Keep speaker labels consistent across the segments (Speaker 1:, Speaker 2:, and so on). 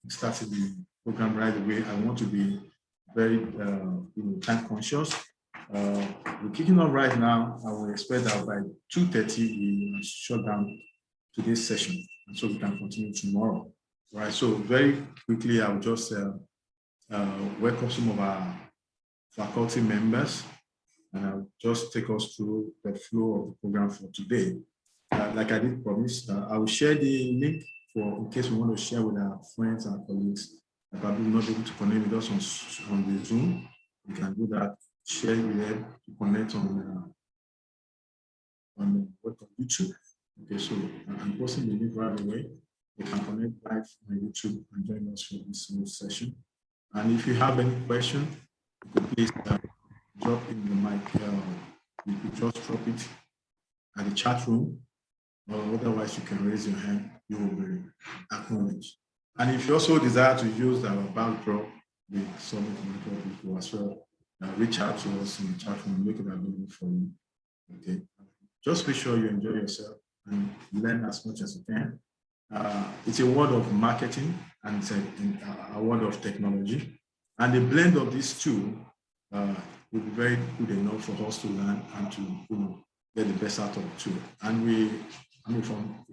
Speaker 1: started the program right away. I want to be very time conscious. We're kicking off right now. I will expect that by 2:30 we shut down today's session, and so we can continue tomorrow. Right. So very quickly, I will just welcome some of our faculty members, and I'll just take us through the flow of the program for today. Like I did promise, I will share the link for in case we want to share with our friends and colleagues that are probably not able to connect with us on the Zoom. We can do that. Share with them to connect on YouTube. Okay, so I'm posting the link right away. You can connect live on YouTube and join us for this session. And if you have any question, you could please drop in the mic. You could just drop it at the chat room, or otherwise you can raise your hand. You will be acknowledged. And if you also desire to use our bank Pro, the Summit Network people as well, reach out to us in the chat room and make it available for you. Okay. Just make sure you enjoy yourself and learn as much as you can. It's a world of marketing and it's a world of technology. And the blend of these two will be very good enough for us to learn and to get the best out of the two. And from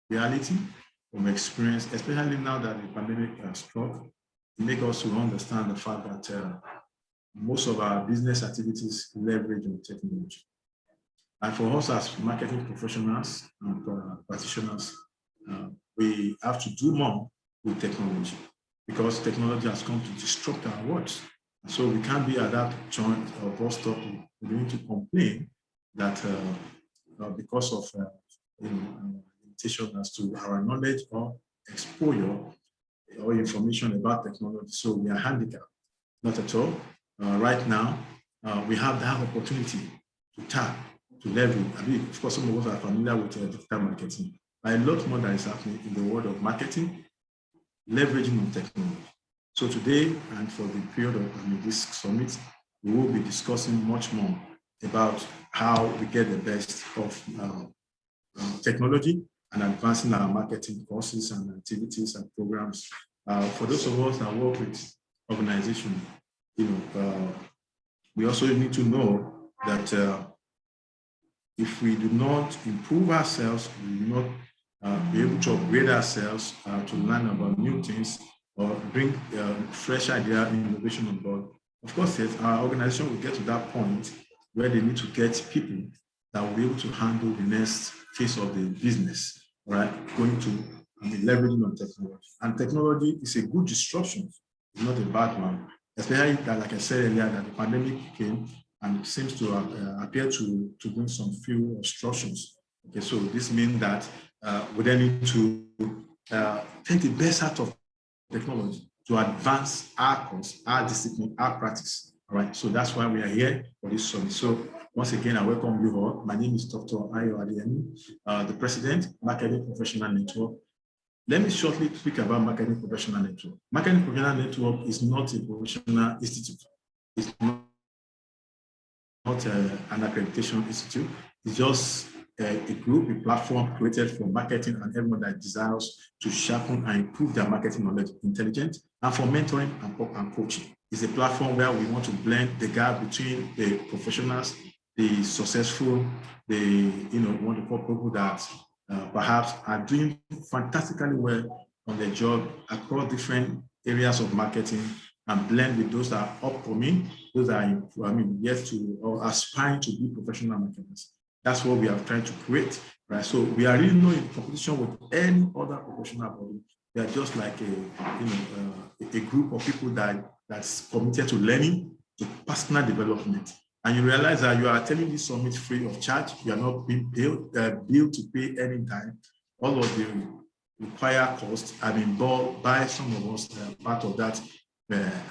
Speaker 1: reality, from experience, especially now that the pandemic has struck, it makes us to understand the fact that most of our business activities leverage on technology. And for us as marketing professionals and practitioners, we have to do more with technology because technology has come to disrupt our worlds. So we can't be at that joint or bus stop beginning to complain that because of limitation as to our knowledge or exposure or information about technology, so we are handicapped. Not at all. Right now, we have that opportunity to tap, to leverage. I mean, of course, some of us are familiar with digital marketing. But a lot more that is happening in the world of marketing, leveraging on technology. So today, and for the period of this summit, we will be discussing much more about how we get the best of technology and advancing our marketing courses and activities and programs. For those of us that work with organizations, we also need to know that if we do not improve ourselves, we will not be able to upgrade ourselves to learn about new things or bring fresh idea and innovation on board. Of course, yes, our organization will get to that point where they need to get people that will be able to handle the next phase of the business, right? Going to leveraging on technology. And technology is a good disruption, it's not a bad one. Especially that, like I said earlier, that the pandemic came and seems to appear to bring some few obstructions. Okay, so this means that we then need to take the best out of technology to advance our course, our discipline, our practice. All right, so that's why we are here for this summit. So once again, I welcome you all. My name is Dr. Ayo Adeyemi, the President, Marketing Professional Network. Let me shortly speak about Marketing Professional Network. Marketing Professional Network is not a professional institute. It's not an accreditation institute. It's just a group, a platform created for marketing and everyone that desires to sharpen and improve their marketing knowledge, intelligence, and for mentoring and coaching. It's a platform where we want to blend the gap between the professionals, the successful, want to call people that perhaps are doing fantastically well on their job across different areas of marketing and blend with those that are upcoming, those that are, yet to or aspiring to be professional marketers. That's what we are trying to create, right? So we are really not in competition with any other professional body. We are just like a group of people that's committed to learning, to personal development. And you realize that you are attending this summit free of charge. You are not being billed to pay any time. All of the required costs have been borne by some of us part of that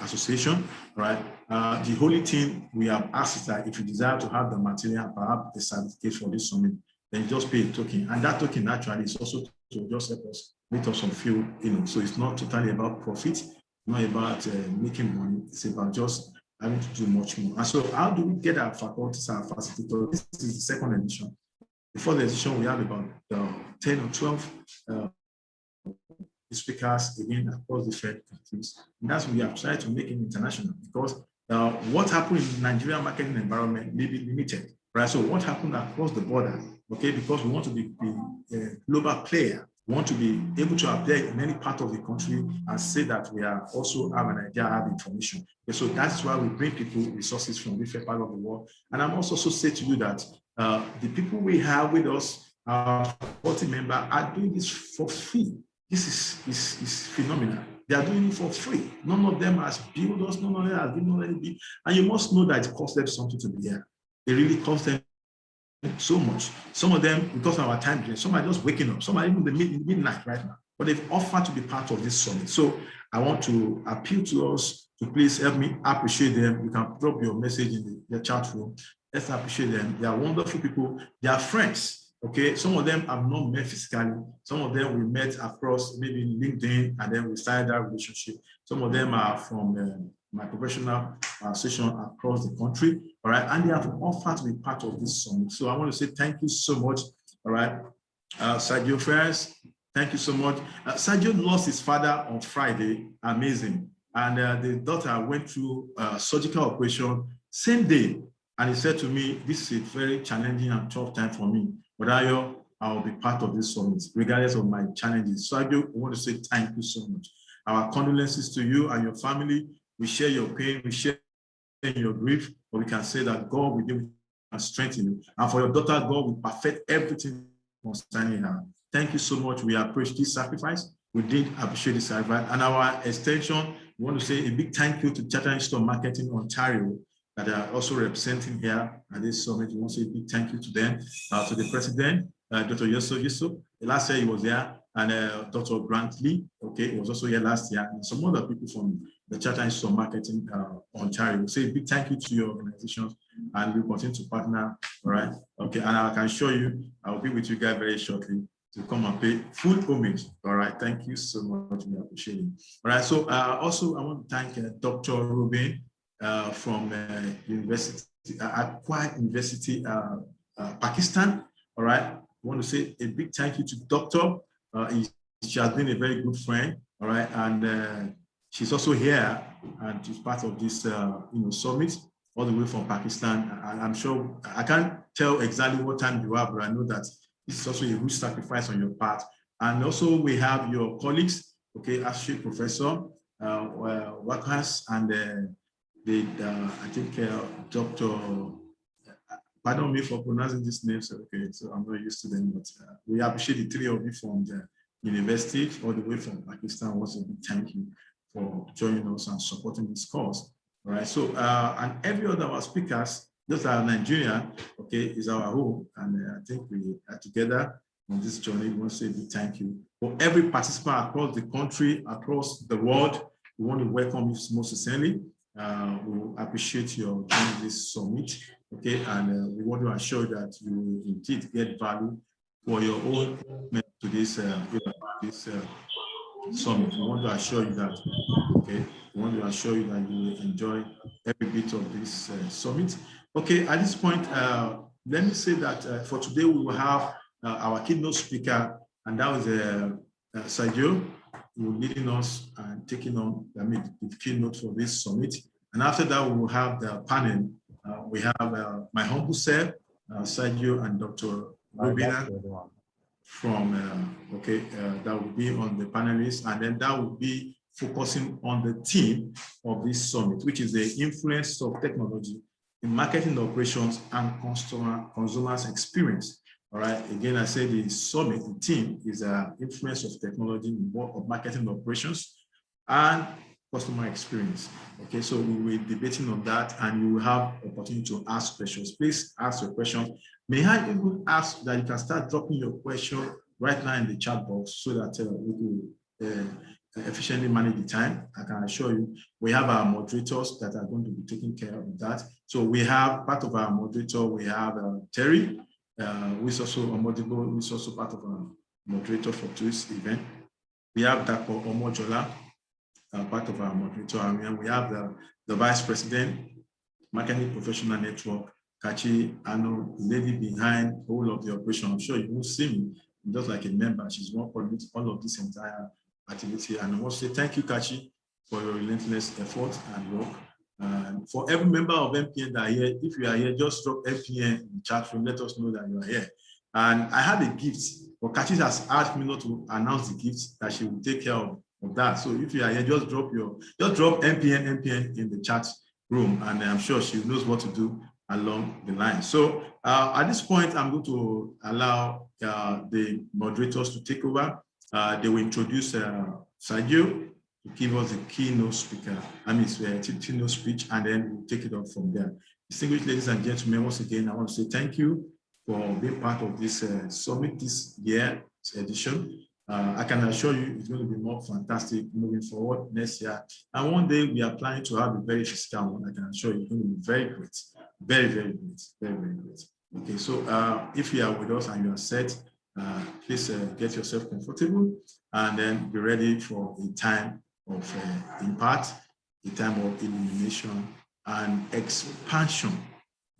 Speaker 1: association, right? The only thing we have asked is that if you desire to have the material, perhaps a certificate for this summit, then you just pay a token. And that token actually is also to just help us meet us some few, so it's not totally about profit, not about making money. It's about just having to do much more. And so how do we get our faculties, our facilitators? This is the second edition. The fourth edition, we have about 10 or 12 speakers again across different countries. And that's what we have tried to make it international, because what happened in the Nigerian marketing environment may be limited, right? So what happened across the border, okay, because we want to be a global player, we want to be able to appear in any part of the country and say that we are also have an idea, have information. Okay, so that's why we bring people, resources from different parts of the world. And I'm also say to you that the people we have with us, our 40 members, are doing this for free. This is phenomenal. They are doing it for free. None of them has billed us, none of them has given any bill. And you must know that it costs them something to be here. It really costs them so much. Some of them, because of our time, some are just waking up. Some are even in the midnight right now. But they've offered to be part of this summit. So I want to appeal to us to please help me appreciate them. You can drop your message in the chat room. Let's appreciate them. They are wonderful people. They are friends. Okay, some of them have not met physically. Some of them we met across maybe LinkedIn, and then we started that relationship. Some of them are from my professional session across the country, all right, and they have offered to be part of this summit. So I want to say thank you so much, all right. Sergio Pries, thank you so much. Sergio lost his father on Friday, amazing, and the daughter went through a surgical operation same day, and he said to me, this is a very challenging and tough time for me, but I'll be part of this summit, regardless of my challenges. So I want to say thank you so much. Our condolences to you and your family. We share your pain, we share your grief, but we can say that God will give you and strengthen you. And for your daughter, God will perfect everything concerning her. Thank you so much. We appreciate this sacrifice. We did appreciate this sacrifice. And our extension, we want to say a big thank you to Charter Institute of Marketing Ontario that are also representing here at this summit. We want to say a big thank you to them, to the president, Dr. Yusuf. Last year he was there, and Dr. Brantley, okay, he was also here last year, and some other people from the Charter Institute of Marketing Ontario. We say a big thank you to your organizations, and we'll continue to partner, all right? Okay, and I can show you, I'll be with you guys very shortly to come and pay full homage, all right? Thank you so much, we appreciate it. All right, so also I want to thank Dr. Ruben from University, Akwa University, Pakistan, all right? I want to say a big thank you to Doctor. She has been a very good friend, all right, and she's also here, and she's part of this, summit all the way from Pakistan. And I'm sure I can't tell exactly what time you are, but I know that this is also a huge sacrifice on your part. And also we have your colleagues, okay, associate professor Wakas, and I think Dr. Pardon me for pronouncing this name, so okay, so I'm not used to them, but we appreciate the three of you from the university all the way from Pakistan. Also, a big thank you for joining us and supporting this cause. All right, so and every other of our speakers, those are Nigeria, okay, is our home, and I think we are together on this journey. We want to say a big thank you for every participant across the country, across the world. We want to welcome you most sincerely. We appreciate your joining this summit, okay, and we want to assure you that you will indeed get value for your own to this summit. We want to assure you that, okay, we want to assure you that you will enjoy every bit of this summit. Okay, at this point, let me say that for today we will have our keynote speaker, and that was Sergio, who will leading us and taking on the keynote for this summit. And after that, we will have the panel. We have my humble self, Sergio, and Dr. Rubina from, that will be on the panelists, and then that will be focusing on the theme of this summit, which is the influence of technology in marketing operations and consumers experience. All right, again, I said the summit, the theme is influence of technology in marketing operations and customer experience. Okay, so we will be debating on that, and you will have opportunity to ask questions. Please ask your questions. May I even ask that you can start dropping your question right now in the chat box so that we will efficiently manage the time. I can assure you, we have our moderators that are going to be taking care of that. So we have part of our moderator, we have Terry, who is also Omodibo, who is also part of our moderator for today's event. We have Dr. Omojola, part of our moderator, and we have the Vice President, Marketing Professional Network, Kachi Ano, the lady behind all of the operation. I'm sure you won't see me, just like a member. She's one coordinating all of this entire activity. And I want to say thank you, Kachi, for your relentless effort and work. For every member of MPN that are here, if you are here, just drop MPN in the chat room. Let us know that you are here. And I have a gift, but Kachi has asked me not to announce the gift, that she will take care of that. So if you are here, just drop MPN in the chat room, and I'm sure she knows what to do along the line. So at this point, I'm going to allow the moderators to take over. They will introduce Sergio to give us the keynote speaker, keynote speech, and then we'll take it on from there. Distinguished ladies and gentlemen, once again, I want to say thank you for being part of this summit this year edition. I can assure you it's going to be more fantastic moving forward next year. And one day we are planning to have a very physical one. I can assure you it's going to be very great, very, very great, very, very great. Okay, so if you are with us and you are set, please get yourself comfortable and then be ready for a time of impact, a time of illumination and expansion.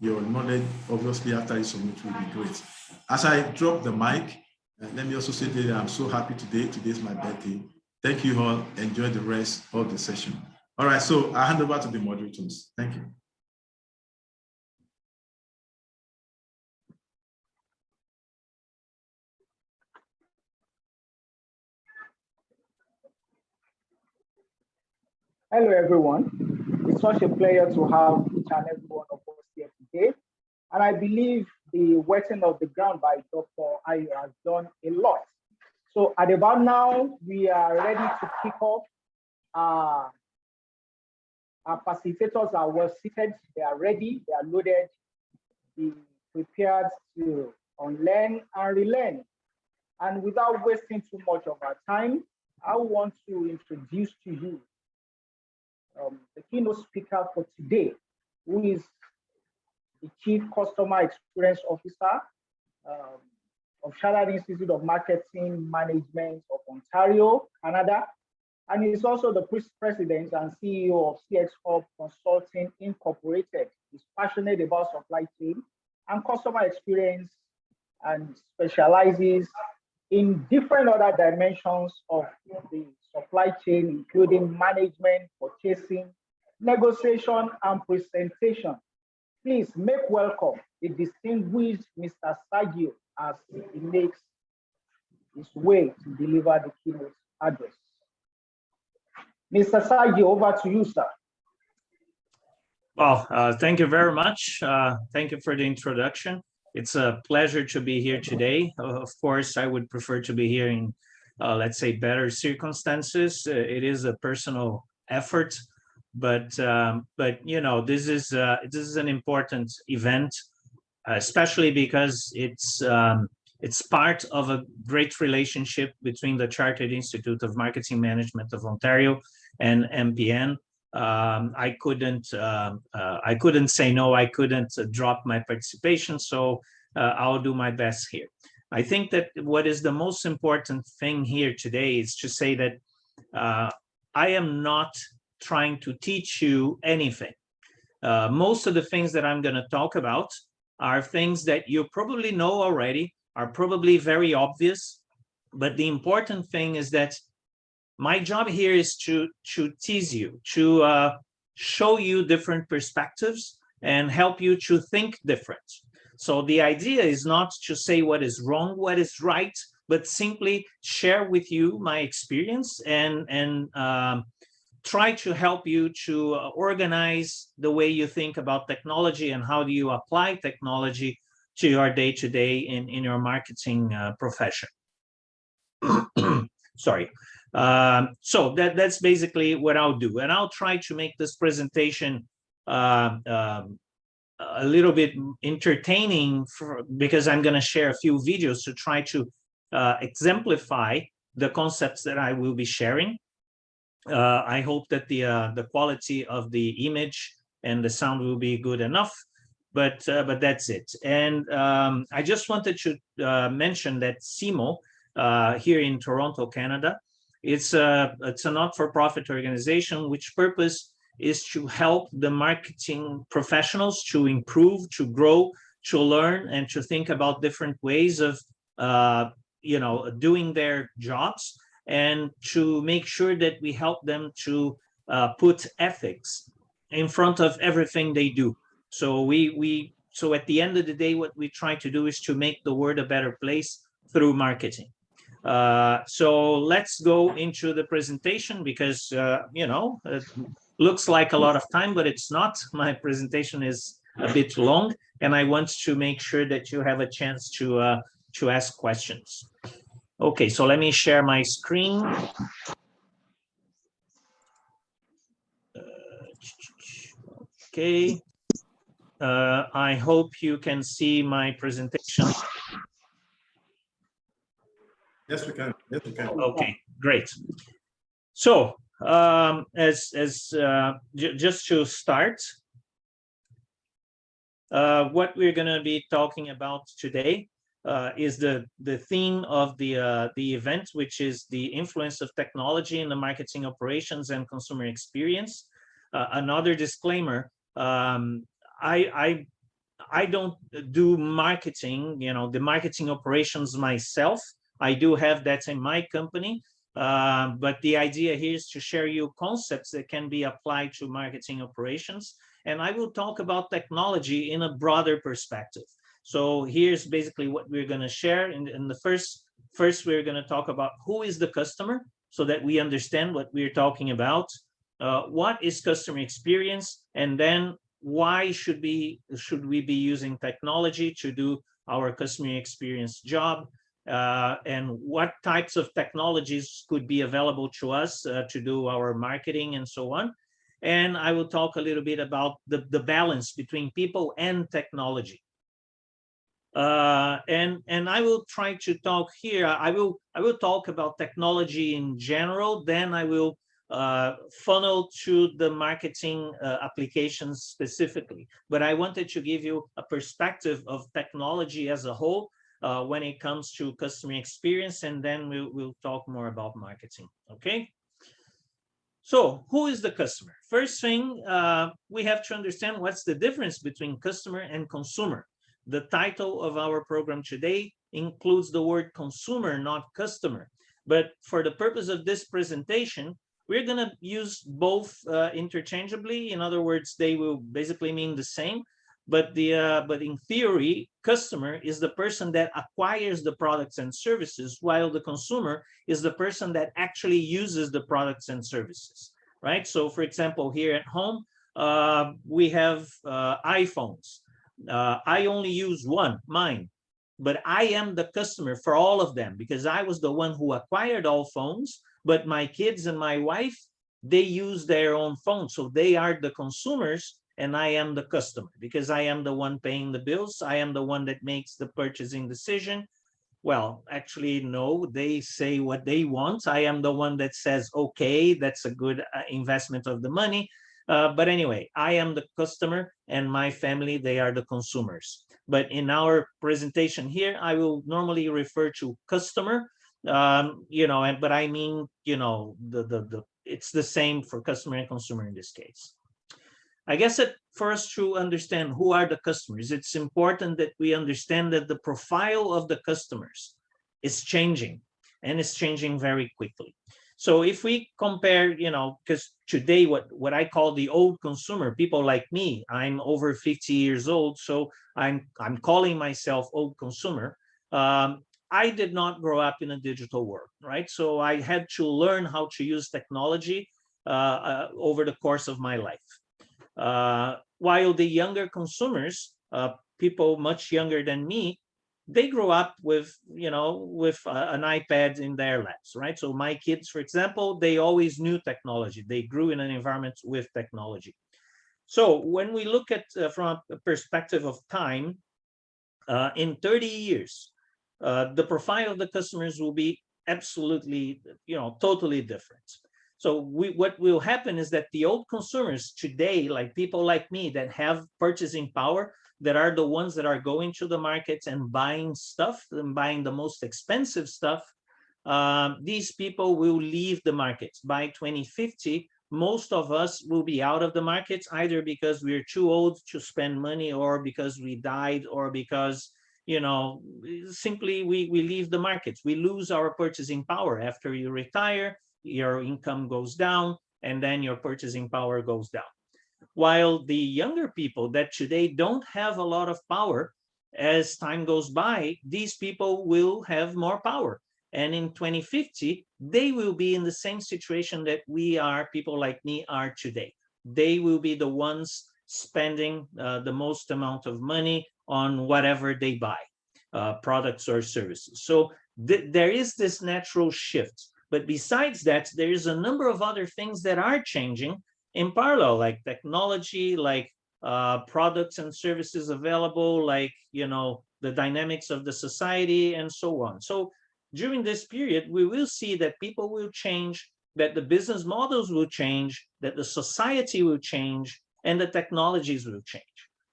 Speaker 1: Your knowledge, obviously, after this summit will be great. As I drop the mic, let me also say that I'm so happy today. Today is my birthday. Thank you all. Enjoy the rest of the session. All right, so I hand over to the moderators. Thank you.
Speaker 2: Hello, everyone. It's such a pleasure to have each and every one of us here today. And I believe the wetting of the ground by Dr. Ayo has done a lot. So at about now, we are ready to kick off. Our facilitators are well seated. They are ready. They are loaded. Be prepared to unlearn and relearn. And without wasting too much of our time, I want to introduce to you the keynote speaker for today, who is the Chief Customer Experience Officer of Chartered Institute of Marketing Management of Ontario, Canada, and he's also the President and CEO of CX Hub Consulting Incorporated. He's passionate about supply chain and customer experience and specializes in different other dimensions of the supply chain, including management, purchasing, negotiation, and presentation. Please make welcome the distinguished Mr. Sergio as he makes his way to deliver the keynote address. Mr. Sergio, over to you, sir.
Speaker 3: Well, thank you very much. Thank you for the introduction. It's a pleasure to be here today. Of course, I would prefer to be here in, let's say, better circumstances. It is a personal effort, but you know, this is an important event, especially because it's part of a great relationship between the Chartered Institute of Marketing Management of Ontario and MPN. I couldn't say no. I couldn't drop my participation, so I'll do my best here. I think that what is the most important thing here today is to say that I am not trying to teach you anything. Most of the things that I'm going to talk about are things that you probably know already, are probably very obvious, but the important thing is that my job here is to tease you, to show you different perspectives and help you to think different. So the idea is not to say what is wrong, what is right, but simply share with you my experience and try to help you to organize the way you think about technology and how do you apply technology to your day-to-day in your marketing profession. Sorry. So that's basically what I'll do. And I'll try to make this presentation a little bit entertaining because I'm going to share a few videos to try to exemplify the concepts that I will be sharing. I hope that the quality of the image and the sound will be good enough, but that's it. And I just wanted to mention that CIMO here in Toronto, Canada, it's a not-for-profit organization which purpose is to help the marketing professionals to improve, to grow, to learn, and to think about different ways of doing their jobs. and to make sure that we help them to put ethics in front of everything they do. So at the end of the day, what we try to do is to make the world a better place through marketing. So let's go into the presentation because, it looks like a lot of time, but it's not. My presentation is a bit long, and I want to make sure that you have a chance to ask questions. Okay, so let me share my screen. Okay. I hope you can see my presentation.
Speaker 1: Yes, we can. Yes, we can.
Speaker 3: Okay, great. So just to start, what we're going to be talking about today is the theme of the event, which is the influence of technology in the marketing operations and consumer experience. Another disclaimer: I don't do marketing, the marketing operations myself. I do have that in my company, but the idea here is to share you concepts that can be applied to marketing operations. And I will talk about technology in a broader perspective. So here's basically what we're going to share. In the first, we're going to talk about who is the customer so that we understand what we're talking about. What is customer experience? And then why should we be using technology to do our customer experience job? And what types of technologies could be available to us to do our marketing and so on. And I will talk a little bit about the balance between people and technology. And I will try to talk here. I will talk about technology in general. Then I will funnel to the marketing applications specifically. But I wanted to give you a perspective of technology as a whole when it comes to customer experience, and then we'll talk more about marketing. Okay. So who is the customer? First thing, we have to understand what's the difference between customer and consumer. The title of our program today includes the word consumer, not customer. But for the purpose of this presentation, we're going to use both interchangeably. In other words, they will basically mean the same. But in theory, customer is the person that acquires the products and services, while the consumer is the person that actually uses the products and services, right? So, for example, here at home, we have iPhones. I only use one, mine, but I am the customer for all of them because I was the one who acquired all phones, but my kids and my wife, they use their own phone. So they are the consumers and I am the customer because I am the one paying the bills. I am the one that makes the purchasing decision. Well, actually, no, they say what they want. I am the one that says, okay, that's a good investment of the money. But anyway, I am the customer and my family, they are the consumers. But in our presentation here, I will normally refer to customer, but I mean, it's the same for customer and consumer in this case. I guess that for us to understand who are the customers, it's important that we understand that the profile of the customers is changing and it's changing very quickly. So if we compare, because today what I call the old consumer, people like me, I'm over 50 years old, so I'm calling myself old consumer. I did not grow up in a digital world, right? So I had to learn how to use technology over the course of my life. While the younger consumers, people much younger than me, they grow up with an iPad in their laps, right? So my kids, for example, they always knew technology. They grew in an environment with technology. So when we look at from a perspective of time, in 30 years, the profile of the customers will be absolutely, totally different. So what will happen is that the old consumers today, like people like me that have purchasing power, that are the ones that are going to the markets and buying stuff and buying the most expensive stuff, these people will leave the markets. By 2050, most of us will be out of the markets, either because we're too old to spend money or because we died or because simply we leave the markets. We lose our purchasing power. After you retire, your income goes down, and then your purchasing power goes down. While the younger people that today don't have a lot of power, as time goes by, these people will have more power. And in 2050, they will be in the same situation that people like me are today. They will be the ones spending the most amount of money on whatever they buy, products or services. So there is this natural shift. But besides that, there is a number of other things that are changing in parallel, like technology, like products and services available, like the dynamics of the society, and so on. So during this period, we will see that people will change, that the business models will change, that the society will change, and the technologies will change.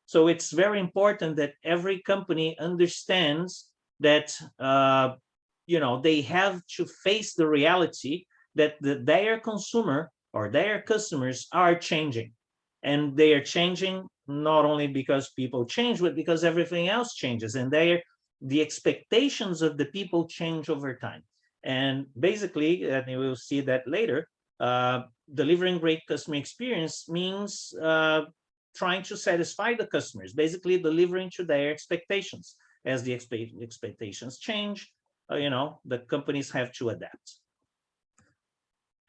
Speaker 3: So it's very important that every company understands that they have to face the reality that their consumer or their customers are changing. And they are changing not only because people change, but because everything else changes. And the expectations of the people change over time. And basically, and you will see that later, delivering great customer experience means trying to satisfy the customers, basically delivering to their expectations. As the expectations change, the companies have to adapt.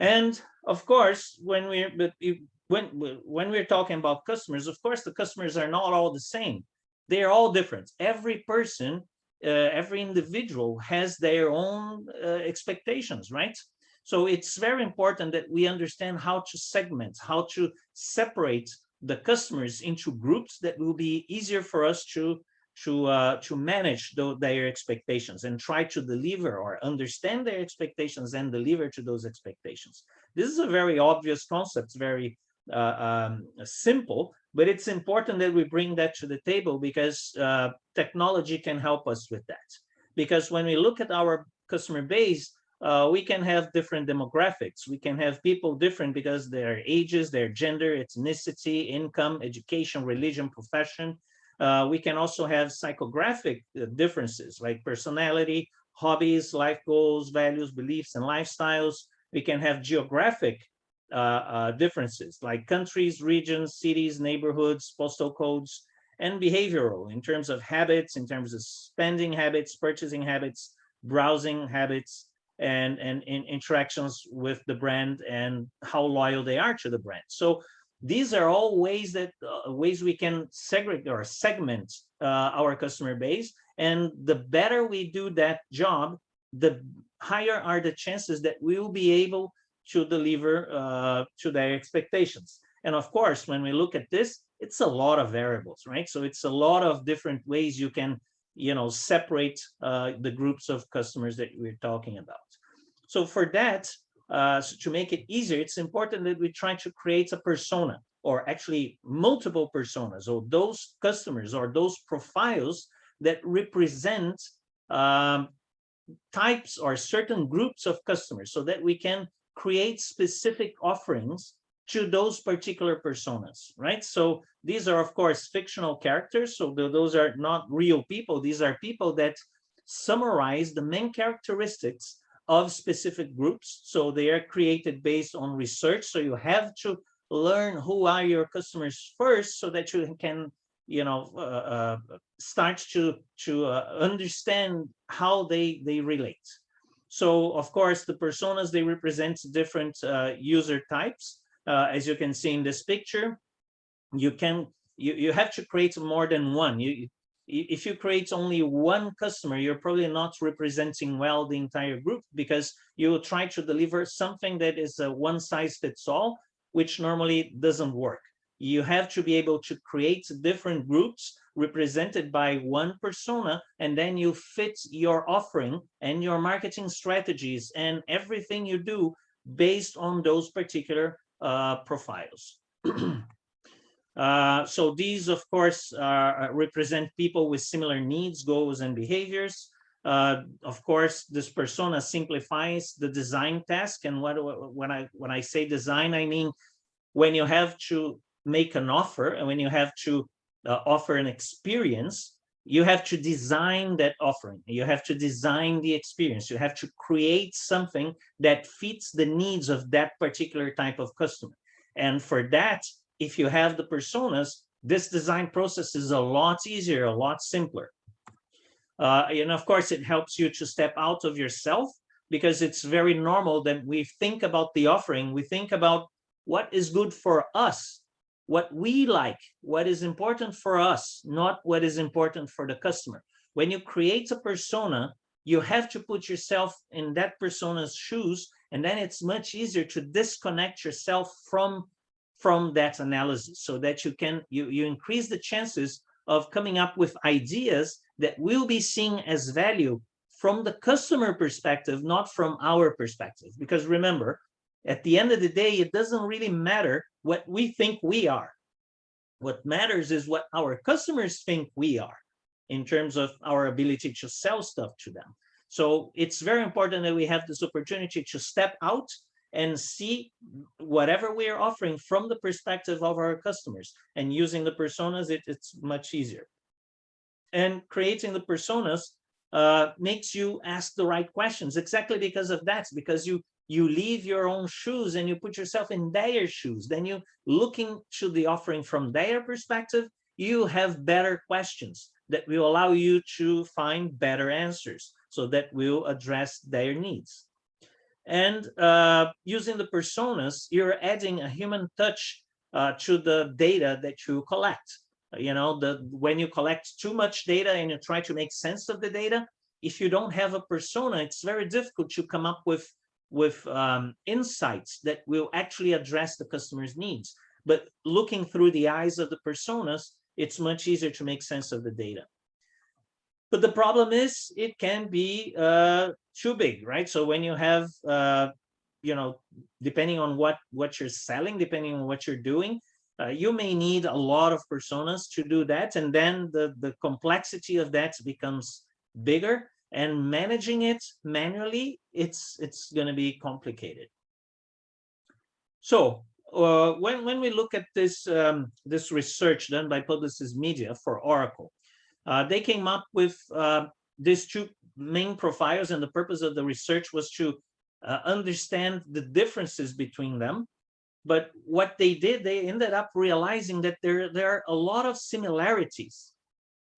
Speaker 3: And of course, when we're talking about customers, of course, the customers are not all the same. They are all different. Every person, every individual has their own expectations, right? So it's very important that we understand how to segment, how to separate the customers into groups that will be easier for us to manage their expectations and try to deliver or understand their expectations and deliver to those expectations. This is a very obvious concept, very simple, but it's important that we bring that to the table because technology can help us with that. Because when we look at our customer base, we can have different demographics. We can have people different because their ages, their gender, ethnicity, income, education, religion, profession. We can also have psychographic differences like personality, hobbies, life goals, values, beliefs, and lifestyles. We can have geographic differences like countries, regions, cities, neighborhoods, postal codes, and behavioral in terms of habits, in terms of spending habits, purchasing habits, browsing habits, and interactions with the brand and how loyal they are to the brand. So these are all ways we can segregate or segment our customer base. And the better we do that job, the higher are the chances that we will be able to deliver to their expectations. And of course, when we look at this, it's a lot of variables, right? So it's a lot of different ways you can separate the groups of customers that we're talking about. So for that, so to make it easier, it's important that we try to create a persona, or actually multiple personas, or those customers or those profiles that represent types or certain groups of customers, so that we can create specific offerings to those particular personas, right? So these are, of course, fictional characters. So those are not real people. These are people that summarize the main characteristics of specific groups. So they are created based on research. So you have to learn who are your customers first, so that you can, start to understand how they relate. So of course, the personas, they represent different user types. As you can see in this picture, you have to create more than one. If you create only one customer, you're probably not representing well the entire group, because you will try to deliver something that is a one size fits all, which normally doesn't work. You have to be able to create different groups represented by one persona, and then you fit your offering and your marketing strategies and everything you do based on those particular profiles. So these, of course, represent people with similar needs, goals, and behaviors. Of course, this persona simplifies the design task. And when I say design, I mean when you have to make an offer and when you have to offer an experience, You have to design that offering. You have to design the experience. You have to create something that fits the needs of that particular type of customer. And for that, if you have the personas, this design process is a lot easier, a lot simpler. And of course, it helps you to step out of yourself, because it's very normal that we think about the offering. We think about what is good for us, what we like, what is important for us, not what is important for the customer. When you create a persona, you have to put yourself in that persona's shoes, and then it's much easier to disconnect yourself from that analysis, so that you increase the chances of coming up with ideas that will be seen as value from the customer perspective, not from our perspective. Because remember, at the end of the day, it doesn't really matter what we think we are. What matters is what our customers think we are, in terms of our ability to sell stuff to them. So it's very important that we have this opportunity to step out and see whatever we are offering from the perspective of our customers. And using the personas, it's much easier. And creating the personas makes you ask the right questions, exactly because of that, because you leave your own shoes and you put yourself in their shoes. Then you looking to the offering from their perspective, you have better questions that will allow you to find better answers, so that will address their needs. And using the personas, you're adding a human touch to the data that you collect. When you collect too much data and you try to make sense of the data, if you don't have a persona, it's very difficult to come up with insights that will actually address the customer's needs. But looking through the eyes of the personas, it's much easier to make sense of the data. But the problem is, it can be too big, right? So when you have, depending on what you're selling, depending on what you're doing, you may need a lot of personas to do that. And then the complexity of that becomes bigger, and managing it manually, it's going to be complicated. So when we look at this research done by Publicis Media for Oracle, they came up with these two main profiles, and the purpose of the research was to understand the differences between them. But what they did, they ended up realizing that there are a lot of similarities.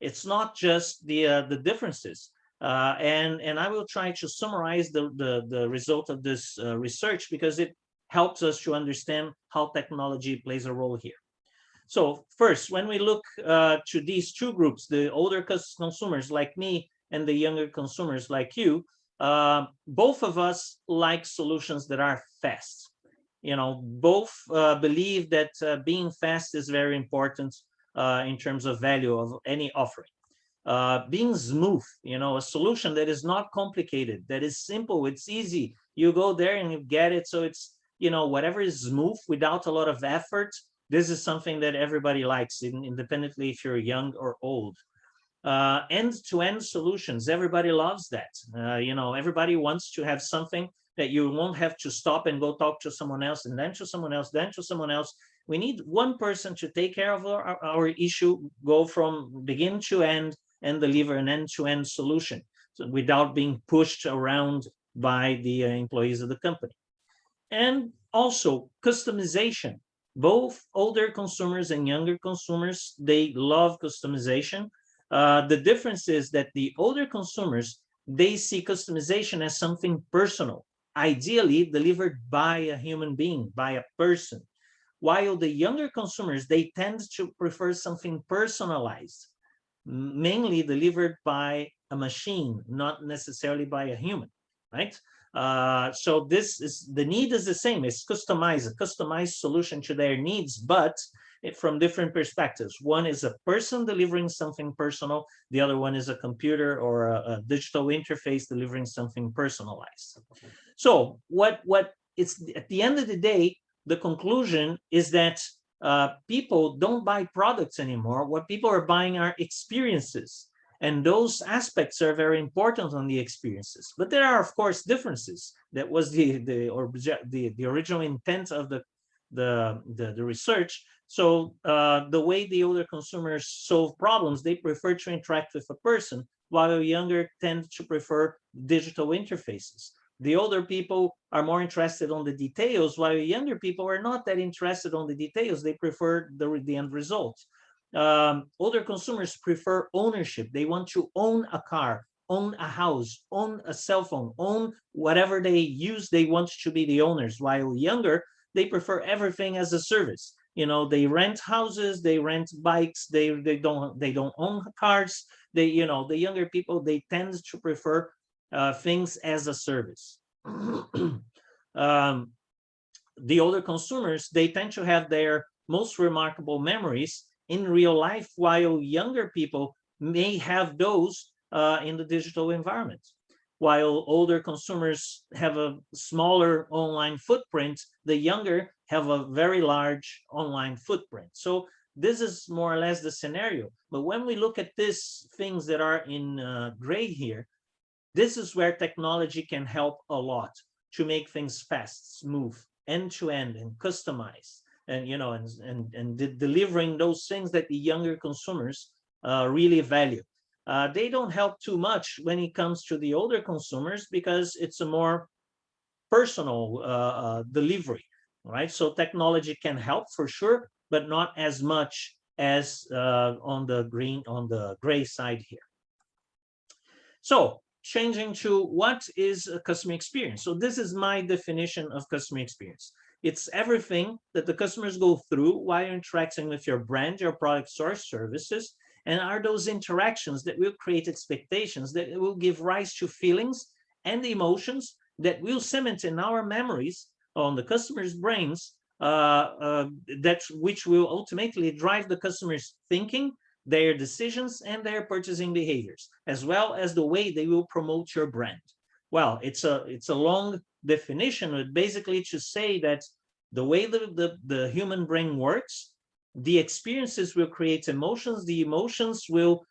Speaker 3: It's not just the differences. And I will try to summarize the result of this research, because it helps us to understand how technology plays a role here. So first, when we look to these two groups, the older consumers like me and the younger consumers like you, both of us like solutions that are fast. Both believe that being fast is very important in terms of value of any offering. Being smooth, a solution that is not complicated, that is simple, it's easy. You go there and you get it. So it's, whatever is smooth without a lot of effort, this is something that everybody likes, independently if you're young or old. End-to-end solutions, everybody loves that. Everybody wants to have something that you won't have to stop and go talk to someone else, and then to someone else, then to someone else. We need one person to take care of our issue, go from begin to end, and deliver an end-to-end solution, so without being pushed around by the employees of the company. And also customization. Both older consumers and younger consumers, they love customization. The difference is that the older consumers, they see customization as something personal, ideally delivered by a human being, by a person. While the younger consumers, they tend to prefer something personalized, mainly delivered by a machine, not necessarily by a human, right? So the need is the same. It's a customized solution to their needs, but from different perspectives. One is a person delivering something personal. The other one is a computer or a digital interface delivering something personalized. So what it's at the end of the day, the conclusion is that people don't buy products anymore. What people are buying are experiences. And those aspects are very important on the experiences. But there are, of course, differences. That was the original intent of the research. So the way the older consumers solve problems, they prefer to interact with a person, while younger tend to prefer digital interfaces. The older people are more interested on the details, while younger people are not that interested on the details. They prefer the end result. Older consumers prefer ownership. They want to own a car, own a house, own a cell phone, own whatever they use. They want to be the owners, while younger, they prefer everything as a service. You know, they rent houses, they rent bikes, they don't own cars. They, you know, the younger people, they tend to prefer things as a service. um, the older consumers, they tend to have their most remarkable memories in real life, while younger people may have those in the digital environment. While older consumers have a smaller online footprint, the younger have a very large online footprint. So this is more or less the scenario. But when we look at these things that are in gray here, this is where technology can help a lot to make things fast, smooth, end to end, and customized, and you know, and delivering those things that the younger consumers really value. They don't help too much when it comes to the older consumers because it's a more personal delivery, right? So technology can help for sure, but not as much as on the gray side here. So changing to what is a customer experience. So this is my definition of customer experience. It's everything that the customers go through while interacting with your brand, your products or services, and are those interactions that will create expectations, that will give rise to feelings and emotions that will cement in our memories on the customer's brains, that which will ultimately drive the customer's thinking, their decisions, and their purchasing behaviors, as well as the way they will promote your brand. Well, it's a long definition, but basically to say that the way the human brain works, the experiences will create emotions, the emotions will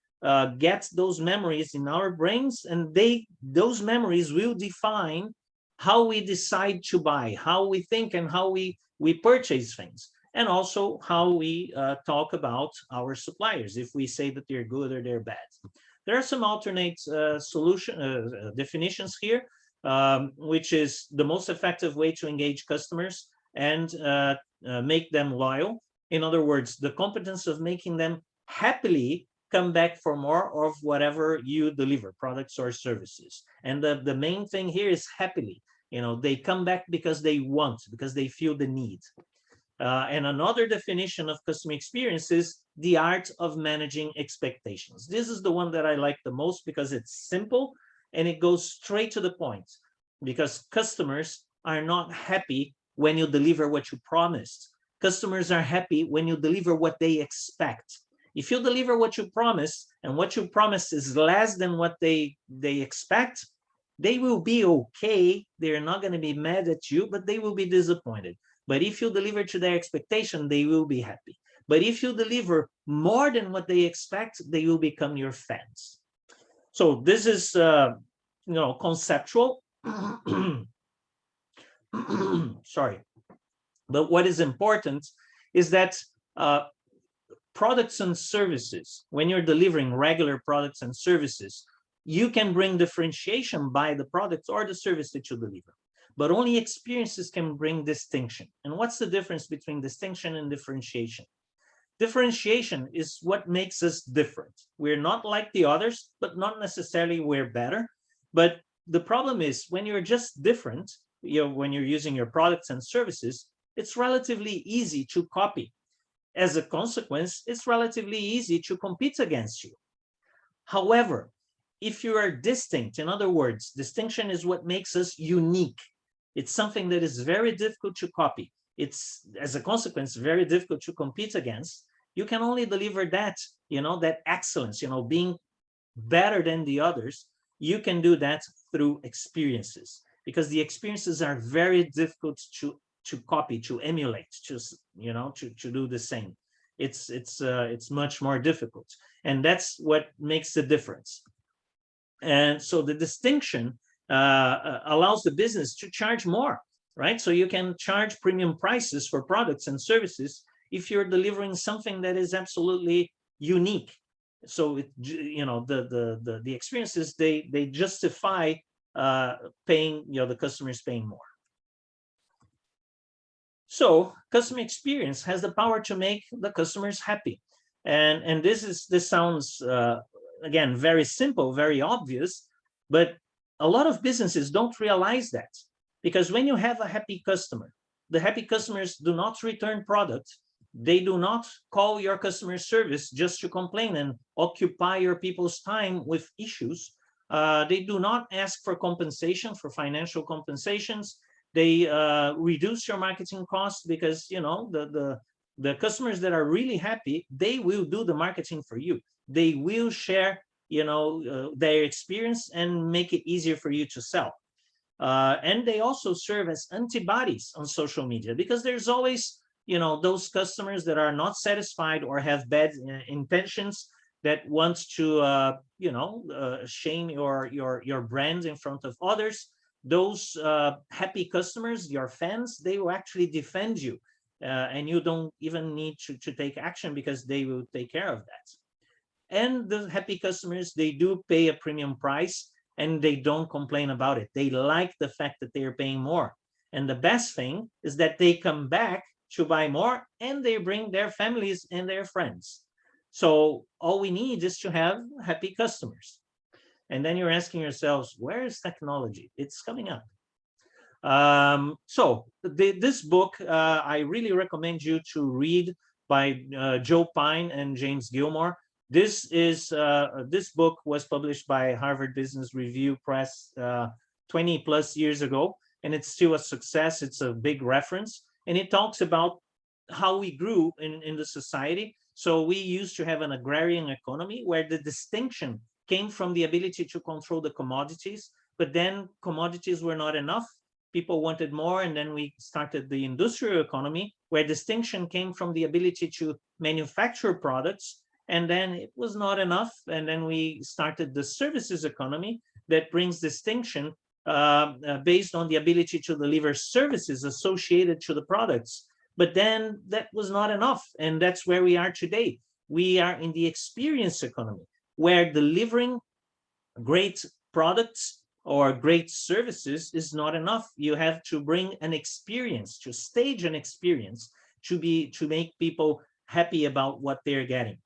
Speaker 3: get those memories in our brains, and those memories will define how we decide to buy, how we think, and how we purchase things, and also how we talk about our suppliers, if we say that they're good or they're bad. There are some alternate definitions here, which is the most effective way to engage customers and make them loyal. In other words, the competence of making them happily come back for more of whatever you deliver, products or services. And the main thing here is happily. You know, they come back because they want, because they feel the need. And another definition of customer experience is the art of managing expectations. This is the one that I like the most because it's simple and it goes straight to the point. Because customers are not happy when you deliver what you promised. Customers are happy when you deliver what they expect. If you deliver what you promise and what you promise is less than what they expect, they will be okay. They're not going to be mad at you, but they will be disappointed. But if you deliver to their expectation, they will be happy. But if you deliver more than what they expect, they will become your fans. So this is, conceptual. Sorry. But what is important is that products and services, when you're delivering regular products and services, you can bring differentiation by the product or the service that you deliver. But only experiences can bring distinction. And what's the difference between distinction and differentiation? Differentiation is what makes us different. We're not like the others, but not necessarily we're better. But the problem is when you're just different, when you're using your products and services, it's relatively easy to copy. As a consequence, it's relatively easy to compete against you. However, if you are distinct, in other words, distinction is what makes us unique. It's something that is very difficult to copy. It's, as a consequence, very difficult to compete against. You can only deliver that, that excellence, being better than the others. You can do that through experiences, because the experiences are very difficult to copy, to emulate, to do the same. It's much more difficult, and that's what makes the difference. And so the distinction allows the business to charge more right? So you can charge premium prices for products and services if you're delivering something that is absolutely unique. So the experiences, they justify paying, the customers paying more. So customer experience has the power to make the customers happy. And this sounds again very simple, very obvious, but a lot of businesses don't realize that, because when you have a happy customer, the happy customers do not return products. They do not call your customer service just to complain and occupy your people's time with issues. They do not ask for compensation, for financial compensations. They reduce your marketing costs, because the customers that are really happy, they will do the marketing for you. They will share their experience and make it easier for you to sell. And they also serve as antibodies on social media, because there's always those customers that are not satisfied or have bad intentions, that wants to shame your brand in front of others. Those happy customers, your fans, they will actually defend you, and you don't even need to take action, because they will take care of that. And the happy customers, they do pay a premium price, and they don't complain about it. They like the fact that they are paying more. And the best thing is that they come back to buy more, and they bring their families and their friends. So all we need is to have happy customers. And then you're asking yourselves, where is technology? It's coming up. This book, I really recommend you to read, by Joe Pine and James Gilmore. This book was published by Harvard Business Review Press 20 plus years ago, and it's still a success. It's a big reference, and it talks about how we grew in the society. So we used to have an agrarian economy where the distinction came from the ability to control the commodities, but then commodities were not enough. People wanted more, and then we started the industrial economy, where distinction came from the ability to manufacture products, and then it was not enough. And then we started the services economy, that brings distinction based on the ability to deliver services associated to the products. But then that was not enough, and that's where we are today. We are in the experience economy, where delivering great products or great services is not enough. You have to bring an experience, to stage an experience, to make people happy about what they're getting.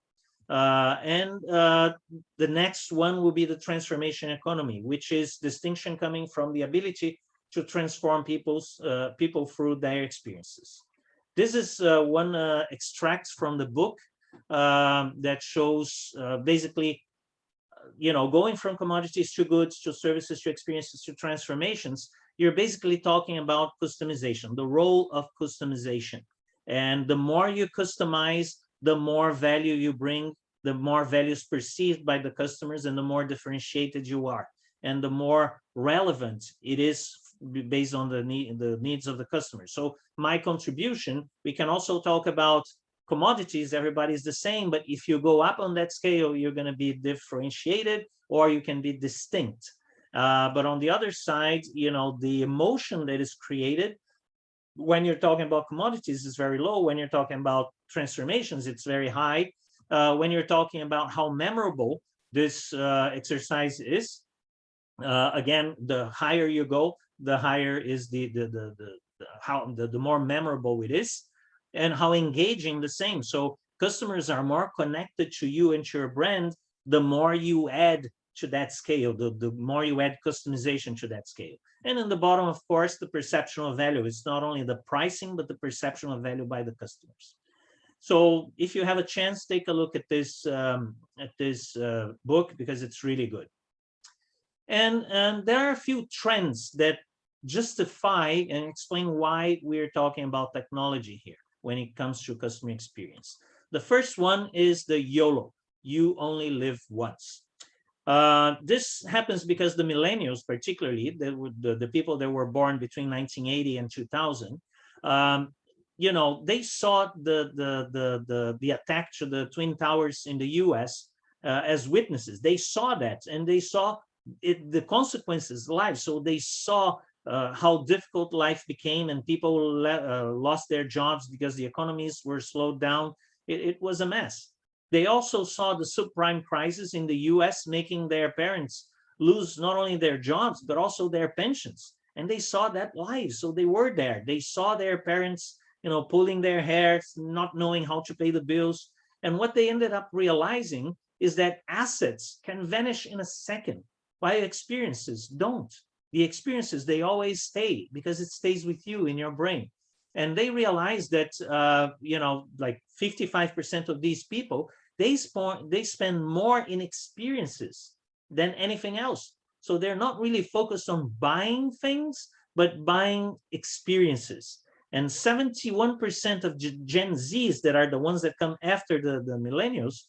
Speaker 3: The next one will be the transformation economy, which is distinction coming from the ability to transform people through their experiences. This is one extract from the book that shows basically, going from commodities to goods to services to experiences to transformations. You're basically talking about customization, the role of customization. And the more you customize, the more value you bring, the more value is perceived by the customers, and the more differentiated you are, and the more relevant it is based on the needs of the customer. So my contribution, we can also talk about commodities. Everybody's the same, but if you go up on that scale, you're going to be differentiated, or you can be distinct. But on the other side, the emotion that is created when you're talking about commodities is very low. When you're talking about transformations, it's very high. When you're talking about how memorable this exercise is, again, the higher you go, the higher is the more memorable it is, and how engaging the same. So customers are more connected to you and to your brand, the more you add to that scale, the more you add customization to that scale. And in the bottom, of course, the perception of value. It's not only the pricing, but the perception of value by the customers. So if you have a chance, take a look at this book, because it's really good. And there are a few trends that justify and explain why we're talking about technology here when it comes to customer experience. The first one is the YOLO, you only live once. This happens because the millennials, particularly the people that were born between 1980 and 2000, they saw the attack to the Twin Towers in the US as witnesses. They saw that, and they saw the consequences live. So they saw how difficult life became, and people lost their jobs because the economies were slowed down. It was a mess. They also saw the subprime crisis in the US, making their parents lose not only their jobs, but also their pensions. And they saw that live. So they were there. They saw their parents, pulling their hair, not knowing how to pay the bills. And what they ended up realizing is that assets can vanish in a second, while experiences don't. The experiences, they always stay because it stays with you in your brain. And they realized that, like 55% of these people, they spend more in experiences than anything else. So they're not really focused on buying things, but buying experiences. And 71% of Gen Zs, that are the ones that come after the millennials,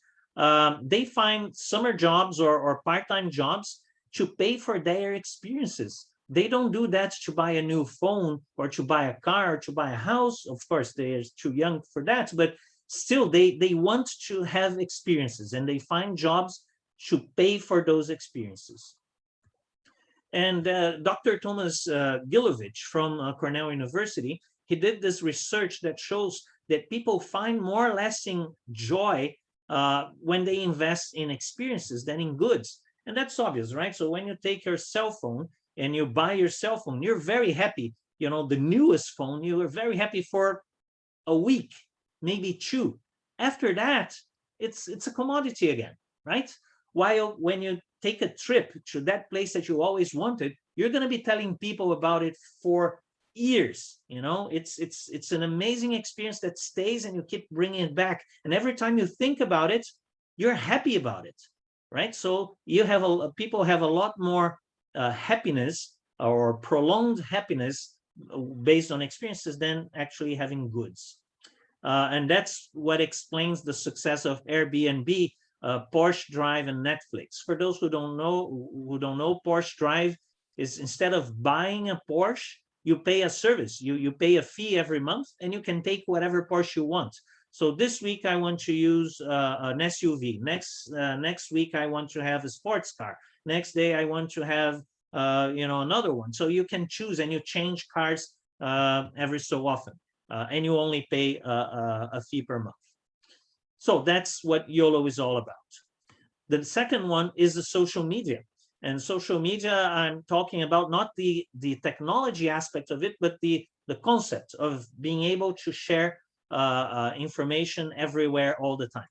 Speaker 3: they find summer jobs or part-time jobs to pay for their experiences. They don't do that to buy a new phone or to buy a car or to buy a house. Of course, they're too young for that, but still they want to have experiences, and they find jobs to pay for those experiences. And Dr. Thomas Gilovich from Cornell University, he did this research that shows that people find more lasting joy when they invest in experiences than in goods. And that's obvious, right? So when you take your cell phone and you buy your cell phone, you're very happy. The newest phone, you are very happy for a week, maybe two. After that, it's a commodity again, right? While when you take a trip to that place that you always wanted, you're going to be telling people about it for years. It's an amazing experience that stays, and you keep bringing it back. And every time you think about it, you're happy about it, right? So people have a lot more happiness or prolonged happiness based on experiences than actually having goods. And that's what explains the success of Airbnb, Porsche Drive, and Netflix. For those who don't know, Porsche Drive is, instead of buying a Porsche, you pay a service. You pay a fee every month, and you can take whatever Porsche you want. So this week I want to use an SUV. Next week I want to have a sports car. Next day I want to have another one. So you can choose, and you change cars every so often, and you only pay a fee per month. So that's what YOLO is all about. The second one is the social media. And social media, I'm talking about not the technology aspect of it, but the concept of being able to share information everywhere all the time.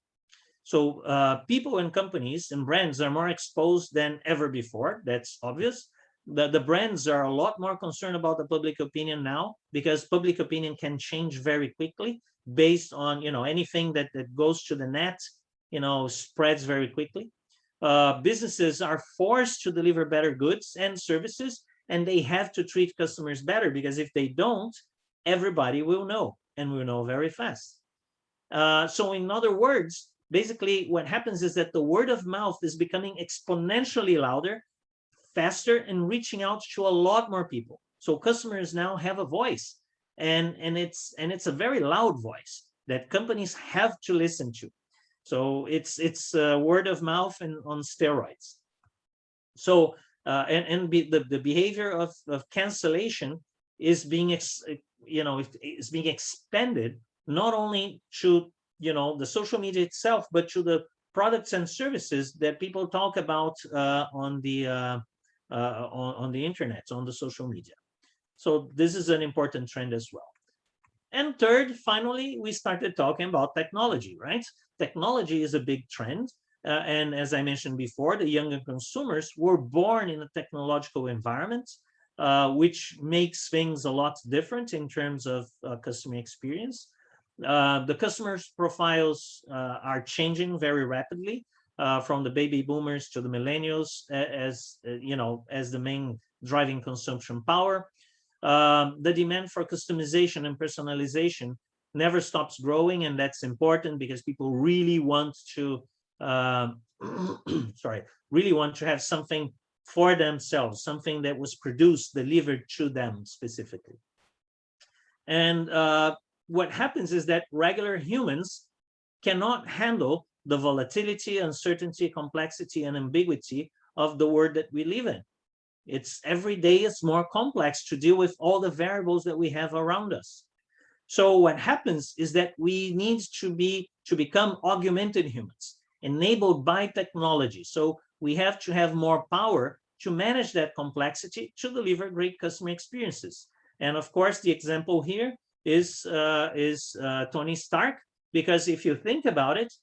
Speaker 3: So people and companies and brands are more exposed than ever before. That's obvious. The brands are a lot more concerned about the public opinion now, because public opinion can change very quickly based on anything that goes to the net, spreads very quickly. Businesses are forced to deliver better goods and services, and they have to treat customers better, because if they don't, everybody will know, and will know very fast. So in other words, basically what happens is that the word of mouth is becoming exponentially louder, faster, and reaching out to a lot more people. So customers now have a voice, and it's a very loud voice that companies have to listen to. So it's word of mouth and on steroids. So the behavior of cancellation is being is being expanded not only to the social media itself, but to the products and services that people talk about on the internet, on the social media. So this is an important trend as well. And third, finally, we started talking about technology, right? Technology is a big trend. And as I mentioned before, the younger consumers were born in a technological environment, which makes things a lot different in terms of customer experience. The customers' profiles are changing very rapidly, from the baby boomers to the millennials, as the main driving consumption power. The demand for customization and personalization never stops growing, and that's important because people really want to really want to have something for themselves, something that was produced, delivered to them specifically. And what happens is that regular humans cannot handle the volatility, uncertainty, complexity, and ambiguity of the world that we live in. It's every day it's more complex to deal with all the variables that we have around us. So what happens is that we need to become augmented humans, enabled by technology. So we have to have more power to manage that complexity to deliver great customer experiences. And of course, the example here is Tony Stark, because if you think about it,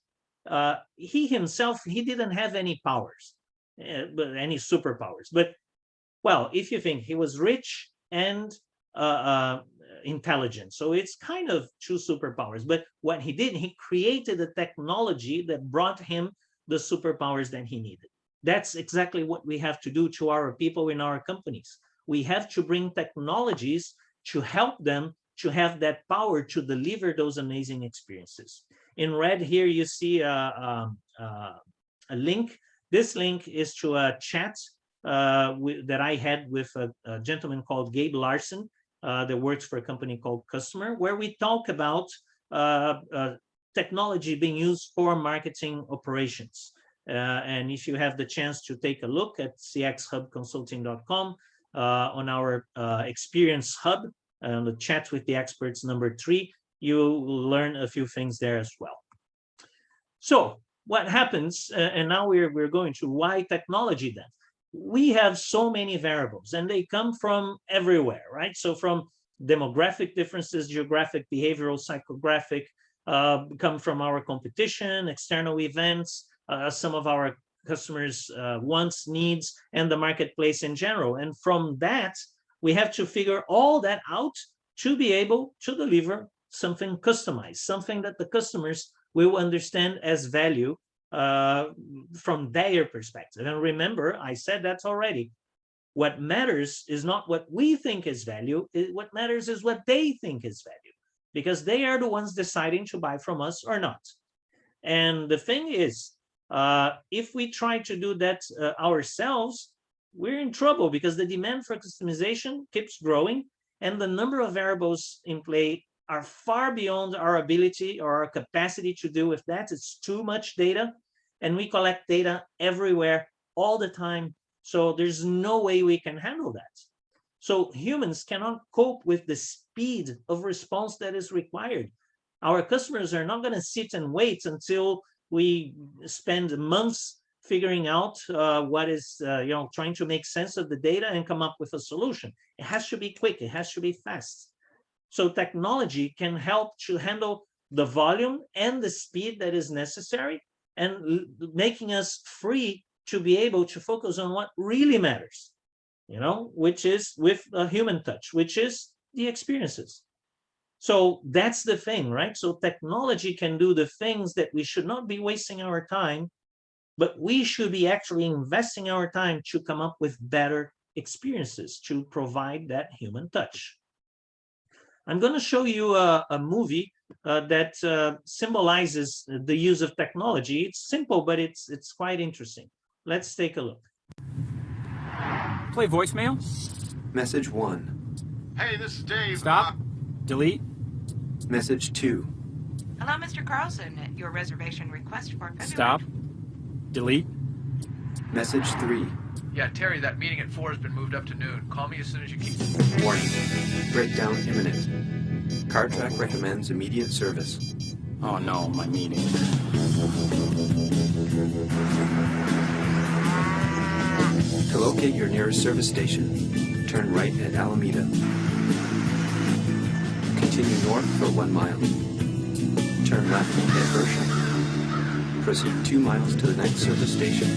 Speaker 3: he himself, he didn't have any powers, any superpowers. But well, if you think he was rich and intelligent, so it's kind of two superpowers. But what he did, he created a technology that brought him the superpowers that he needed. That's exactly what we have to do to our people in our companies. We have to bring technologies to help them to have that power to deliver those amazing experiences. In red here, you see a link. This link is to a chat that I had with a gentleman called Gabe Larson that works for a company called Customer, where we talk about technology being used for marketing operations. And if you have the chance to take a look at cxhubconsulting.com on our experience hub, the chat with the experts #3, you will learn a few things there as well. So what happens, and now we're going to why technology then? We have so many variables and they come from everywhere, right? So from demographic differences, geographic, behavioral, psychographic, come from our competition, external events, some of our customers' wants, needs, and the marketplace in general. And from that, we have to figure all that out to be able to deliver something customized, something that the customers will understand as value from their perspective. And remember, I said that already. What matters is not what we think is value. What matters is what they think is value, because they are the ones deciding to buy from us or not. And the thing is, if we try to do that ourselves, we're in trouble, because the demand for customization keeps growing and the number of variables in play are far beyond our ability or our capacity to deal with that. It's too much data, and we collect data everywhere all the time. So there's no way we can handle that. So humans cannot cope with the speed of response that is required. Our customers are not going to sit and wait until we spend months figuring out what is, trying to make sense of the data and come up with a solution. It has to be quick. It has to be fast. So technology can help to handle the volume and the speed that is necessary, and making us free to be able to focus on what really matters, which is with a human touch, which is the experiences. So that's the thing, right? So technology can do the things that we should not be wasting our time, but we should be actually investing our time to come up with better experiences, to provide that human touch. I'm going to show you a movie that symbolizes the use of technology. It's simple, but it's quite interesting. Let's take a look.
Speaker 4: Play voicemail.
Speaker 5: Message 1.
Speaker 6: Hey, this is Dave.
Speaker 4: Stop. Delete.
Speaker 5: Message 2.
Speaker 7: Hello, Mr. Carlson. Your reservation request for February.
Speaker 4: Stop. Delete.
Speaker 5: Message 3.
Speaker 6: Yeah, Terry, that meeting at 4 has been moved up to noon. Call me as soon as you can.
Speaker 5: Warning. Breakdown imminent. CarTrack recommends immediate service.
Speaker 4: Oh no, my meeting.
Speaker 5: To locate your nearest service station, turn right at Alameda. Continue north for 1 mile. Turn left at Bersham. Proceed 2 miles to the next service station.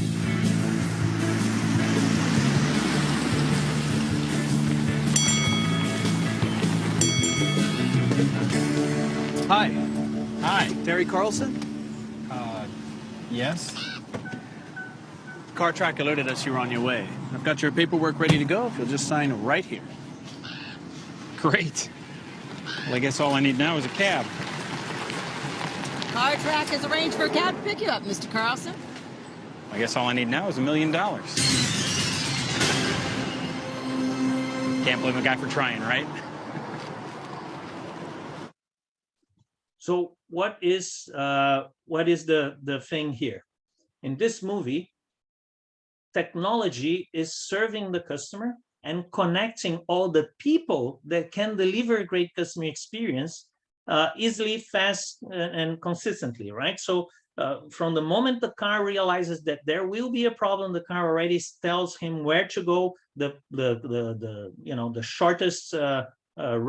Speaker 4: Hi. Hi. Terry Carlson? Yes?
Speaker 8: CarTrack alerted us you were on your way. I've got your paperwork ready to go if you'll just sign right here.
Speaker 4: Great.
Speaker 8: Well, I guess all I need now is a cab.
Speaker 9: CarTrack has arranged for a cab to pick you up, Mr. Carlson.
Speaker 8: I guess all I need now is $1 million. Can't blame a guy for trying, right?
Speaker 3: So what is the thing here? In this movie, technology is serving the customer and connecting all the people that can deliver a great customer experience easily, fast, and consistently, right? So from the moment the car realizes that there will be a problem, the car already tells him where to go, the shortest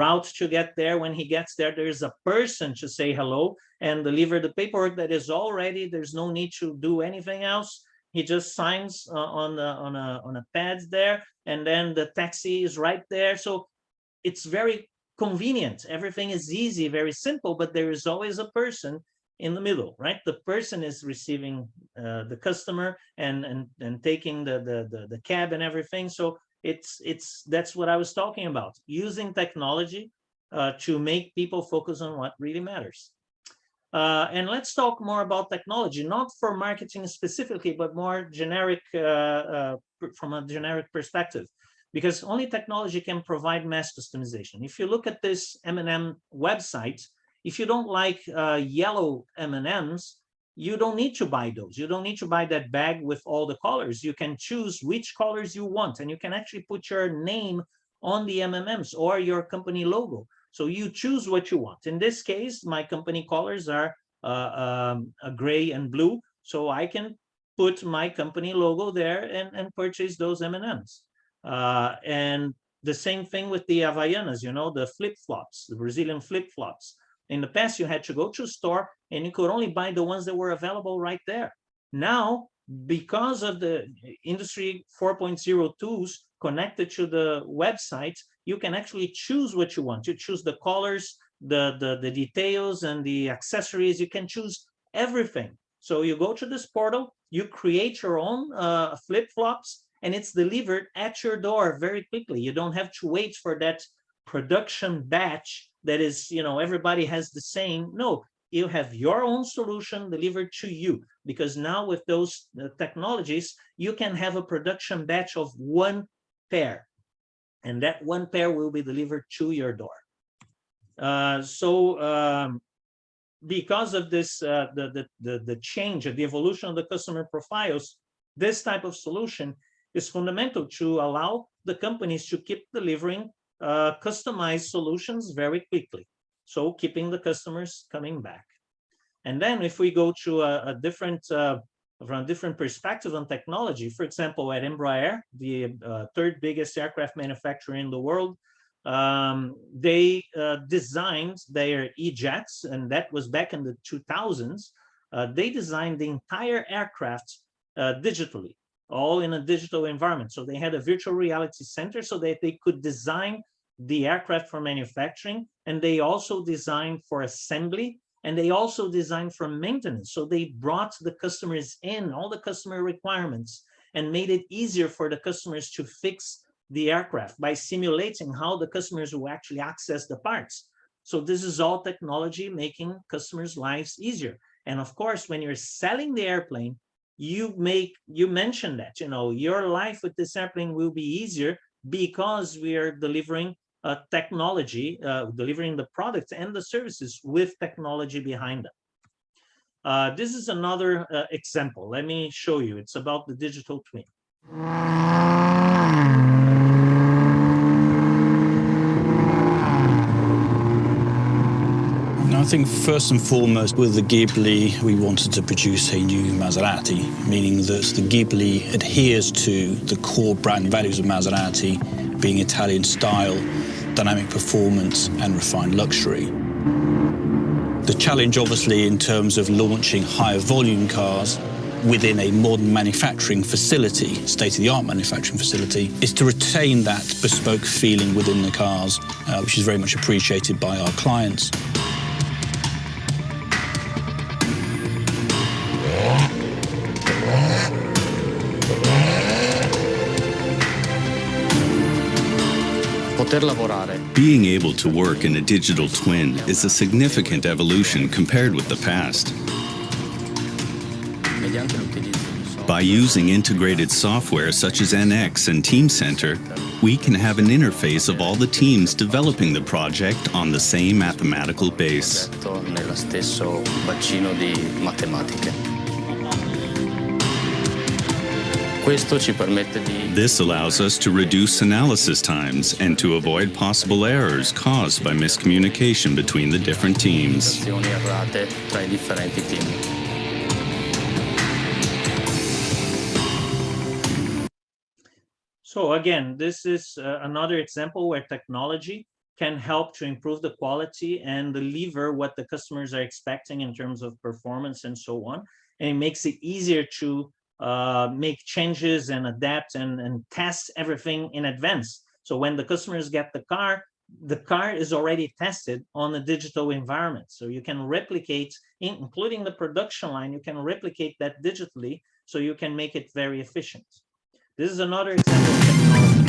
Speaker 3: route to get there. When he gets there, there's a person to say hello and deliver the paperwork that is all ready. There's no need to do anything else. He just signs on a pad there, and then the taxi is right there. So it's very convenient. Everything is easy, very simple, but there is always a person in the middle, right? The person is receiving the customer and taking the cab and everything. So that's what I was talking about, using technology to make people focus on what really matters. And let's talk more about technology, not for marketing specifically, but more generic, from a generic perspective, because only technology can provide mass customization. If you look at this M&M website, if you don't like yellow M&Ms, you don't need to buy those. You don't need to buy that bag with all the colors. You can choose which colors you want, and you can actually put your name on the M&Ms or your company logo. So you choose what you want. In this case, my company colors are a gray and blue. So I can put my company logo there and purchase those M&Ms. And the same thing with the Havaianas, the flip-flops, the Brazilian flip-flops. In the past, you had to go to a store and you could only buy the ones that were available right there. Now, because of the Industry 4.0 tools connected to the website, you can actually choose what you want. You choose the colors, the details, and the accessories. You can choose everything. So you go to this portal, you create your own flip-flops, and it's delivered at your door very quickly. You don't have to wait for that production batch that is, everybody has the same. No, you have your own solution delivered to you, because now with those technologies, you can have a production batch of one pair, and that one pair will be delivered to your door. Because of this, the change, the evolution of the customer profiles, this type of solution is fundamental to allow the companies to keep delivering customized solutions very quickly, so keeping the customers coming back. And then if we go to from a different perspective on technology, for example, at Embraer, the third biggest aircraft manufacturer in the world, they designed their E-jets, and that was back in the 2000s. They designed the entire aircraft digitally, all in a digital environment. So they had a virtual reality center so that they could design the aircraft for manufacturing, and they also designed for assembly, and they also designed for maintenance. So they brought the customers in, all the customer requirements, and made it easier for the customers to fix the aircraft by simulating how the customers will actually access the parts. So this is all technology making customers' lives easier. And of course, when you're selling the airplane, you mentioned that, your life with this airplane will be easier because we are delivering technology, delivering the products and the services with technology behind them. This is another example. Let me show you. It's about the digital twin.
Speaker 8: I think first and foremost with the Ghibli, we wanted to produce a new Maserati, meaning that the Ghibli adheres to the core brand values of Maserati, being Italian style, dynamic performance, and refined luxury. The challenge, obviously, in terms of launching higher volume cars within a modern manufacturing facility, state-of-the-art manufacturing facility, is to retain that bespoke feeling within the cars, which is very much appreciated by our clients.
Speaker 10: Being able to work in a digital twin is a significant evolution compared with the past. By using integrated software such as NX and Teamcenter, we can have an interface of all the teams developing the project on the same mathematical base.
Speaker 5: Questo ci permette di
Speaker 10: This allows us to reduce analysis times and to avoid possible errors caused by miscommunication between the different teams.
Speaker 5: azioni errate tra i differenti team.
Speaker 3: So again, this is another example where technology can help to improve the quality and deliver what the customers are expecting in terms of performance and so on. And it makes it easier to make changes and adapt and test everything in advance. So when the customers get the car is already tested on a digital environment. So you can replicate, including the production line, you can replicate that digitally so you can make it very efficient. This is another example of technology.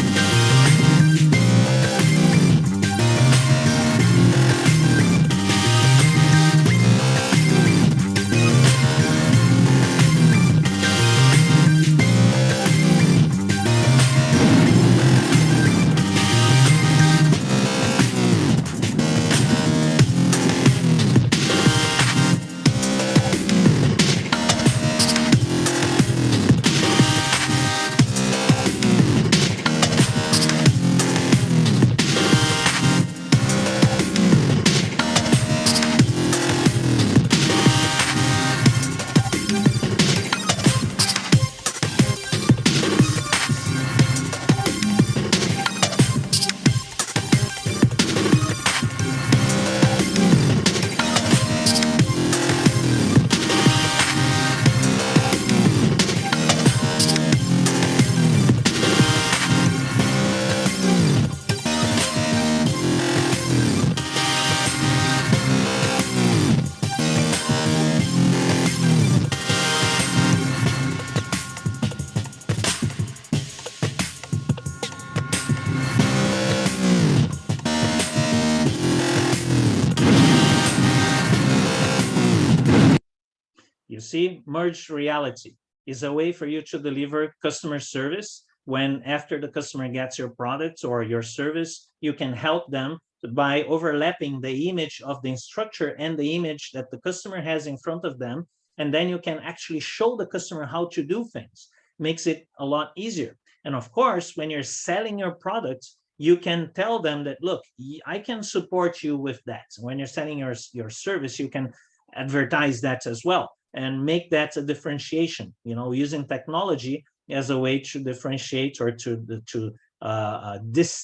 Speaker 3: You see, merged reality is a way for you to deliver customer service when after the customer gets your product or your service, you can help them by overlapping the image of the instructor and the image that the customer has in front of them. And then you can actually show the customer how to do things. Makes it a lot easier. And of course, when you're selling your product, you can tell them that, look, I can support you with that. When you're selling your service, you can advertise that as well and make that a differentiation, using technology as a way to differentiate or to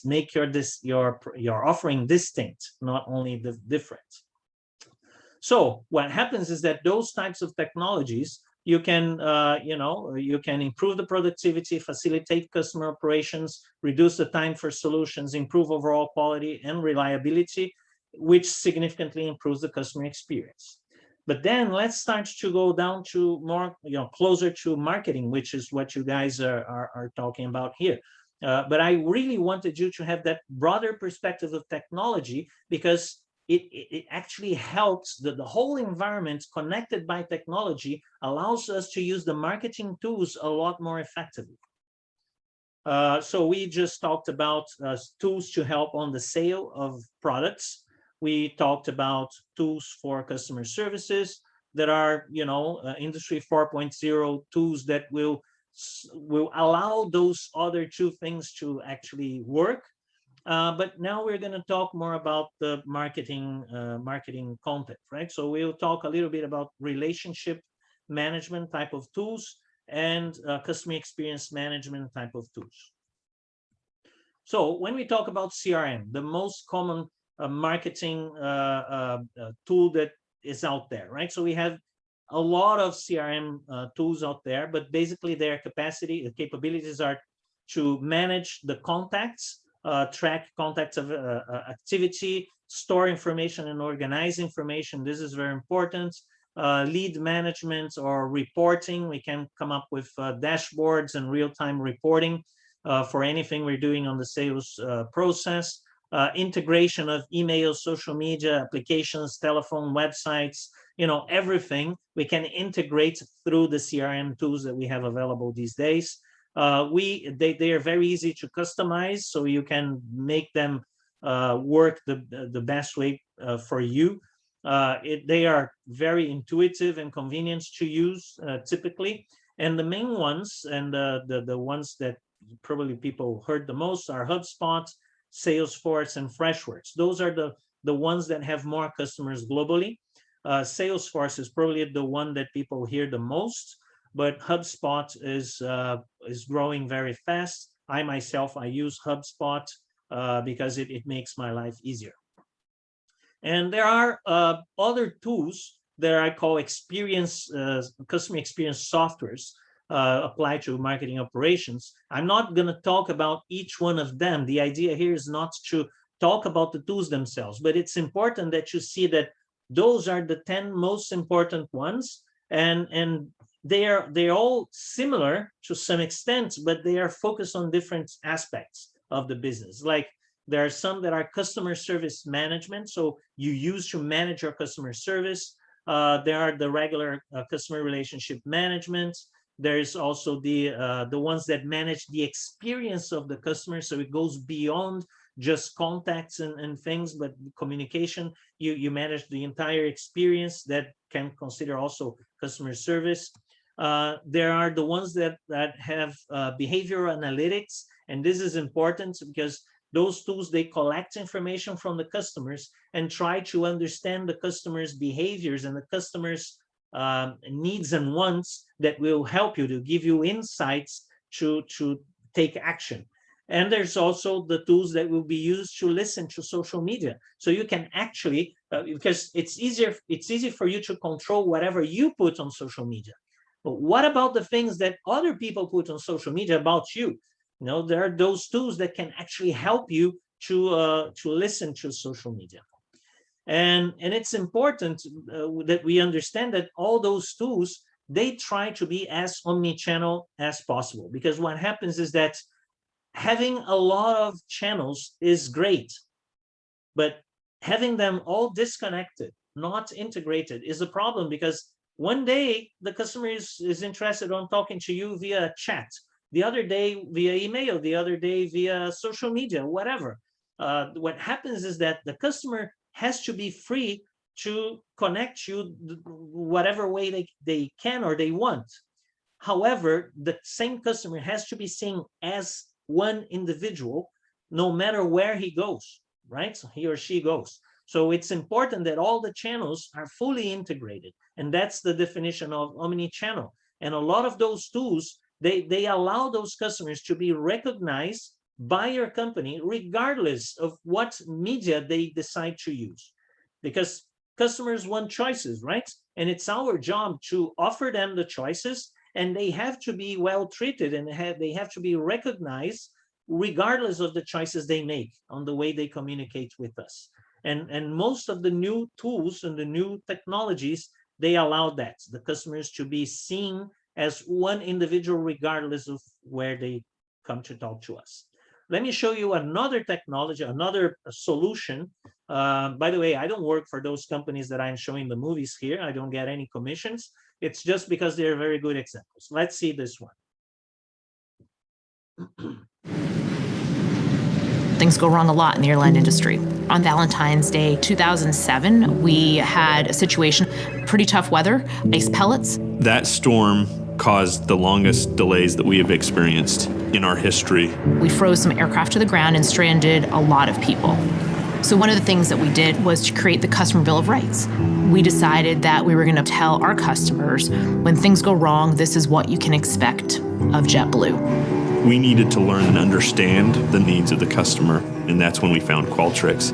Speaker 3: make your offering distinct, not only different. So what happens is that those types of technologies, you can improve the productivity, facilitate customer operations, reduce the time for solutions, improve overall quality and reliability, which significantly improves the customer experience. But then let's start to go down to more, closer to marketing, which is what you guys are talking about here. But I really wanted you to have that broader perspective of technology because it actually helps the whole environment connected by technology allows us to use the marketing tools a lot more effectively. So we just talked about tools to help on the sale of products. We talked about tools for customer services that are, Industry 4.0 tools that will allow those other two things to actually work. But now we're going to talk more about the marketing content, right? So we'll talk a little bit about relationship management type of tools and customer experience management type of tools. So when we talk about CRM, the most common marketing tool that is out there, right? So we have a lot of CRM tools out there, but basically their capabilities are to manage the contacts, track contacts of activity, store information and organize information. This is very important. Lead management or reporting. We can come up with dashboards and real-time reporting for anything we're doing on the sales process. Integration of email, social media, applications, telephone, websites, everything we can integrate through the CRM tools that we have available these days. They are very easy to customize, so you can make them work the best way for you. They are very intuitive and convenient to use typically, And the main ones, and the ones that probably people heard the most, are HubSpot, Salesforce, and Freshworks. Those are the ones that have more customers globally. Salesforce is probably the one that people hear the most, but HubSpot is growing very fast. I myself, I use HubSpot because it makes my life easier. And there are other tools that I call customer experience softwares applied to marketing operations. I'm not going to talk about each one of them. The idea here is not to talk about the tools themselves, but it's important that you see that those are the 10 most important ones, and they're all similar to some extent, but they are focused on different aspects of the business. Like, there are some that are customer service management, so you use to manage your customer service. There are the regular customer relationship management. There's also the ones that manage the experience of the customer, so it goes beyond just contacts and things, but communication. You manage the entire experience that can consider also customer service. There are the ones that have behavioral analytics, and this is important because those tools, they collect information from the customers and try to understand the customer's behaviors and the customer's needs and wants that will help you, to give you insights to take action. And there's also the tools that will be used to listen to social media. So you can actually, because it's easy for you to control whatever you put on social media. But what about the things that other people put on social media about you? You know, there are those tools that can actually help you to listen to social media. And it's important that we understand that all those tools, they try to be as omni-channel as possible, because what happens is that having a lot of channels is great, but having them all disconnected, not integrated, is a problem, because one day the customer is interested on talking to you via chat, the other day via email, the other day via social media, whatever. What happens is that the customer has to be free to connect you whatever way they can or they want. However, the same customer has to be seen as one individual, no matter where he goes, right? So he or she goes. So it's important that all the channels are fully integrated. And that's the definition of omni-channel. And a lot of those tools, they allow those customers to be recognized by your company, regardless of what media they decide to use. Because customers want choices, right? And it's our job to offer them the choices, and they have to be well treated, and they have to be recognized regardless of the choices they make on the way they communicate with us. And most of the new tools and the new technologies, they allow that, the customers to be seen as one individual regardless of where they come to talk to us. Let me show you another technology, another solution. By the way, I don't work for those companies that I'm showing the movies here. I don't get any commissions. It's just because they're very good examples. Let's see this one.
Speaker 11: Things go wrong a lot in the airline industry. On Valentine's Day 2007, we had a situation, pretty tough weather, ice pellets.
Speaker 12: That storm caused the longest delays that we have experienced in our history.
Speaker 11: We froze some aircraft to the ground and stranded a lot of people. So one of the things that we did was to create the Customer Bill of Rights. We decided that we were going to tell our customers, when things go wrong, this is what you can expect of JetBlue.
Speaker 12: We needed to learn and understand the needs of the customer, and that's when we found Qualtrics.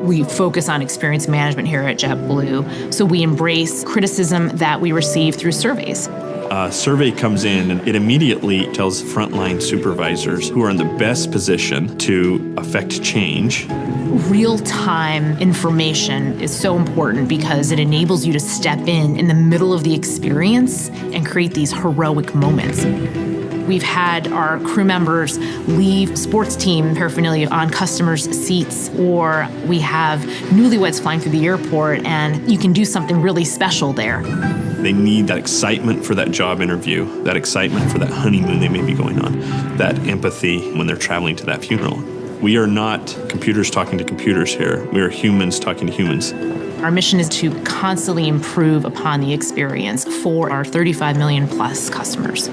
Speaker 11: We focus on experience management here at JetBlue, so we embrace criticism that we receive through surveys.
Speaker 12: A survey comes in and it immediately tells frontline supervisors who are in the best position to affect change.
Speaker 11: Real-time information is so important because it enables you to step in the middle of the experience and create these heroic moments. We've had our crew members leave sports team paraphernalia on customers' seats, or we have newlyweds flying through the airport, and you can do something really special there.
Speaker 12: They need that excitement for that job interview, that excitement for that honeymoon they may be going on, that empathy when they're traveling to that funeral. We are not computers talking to computers here. We are humans talking to humans.
Speaker 11: Our mission is to constantly improve upon the experience for our 35 million plus customers.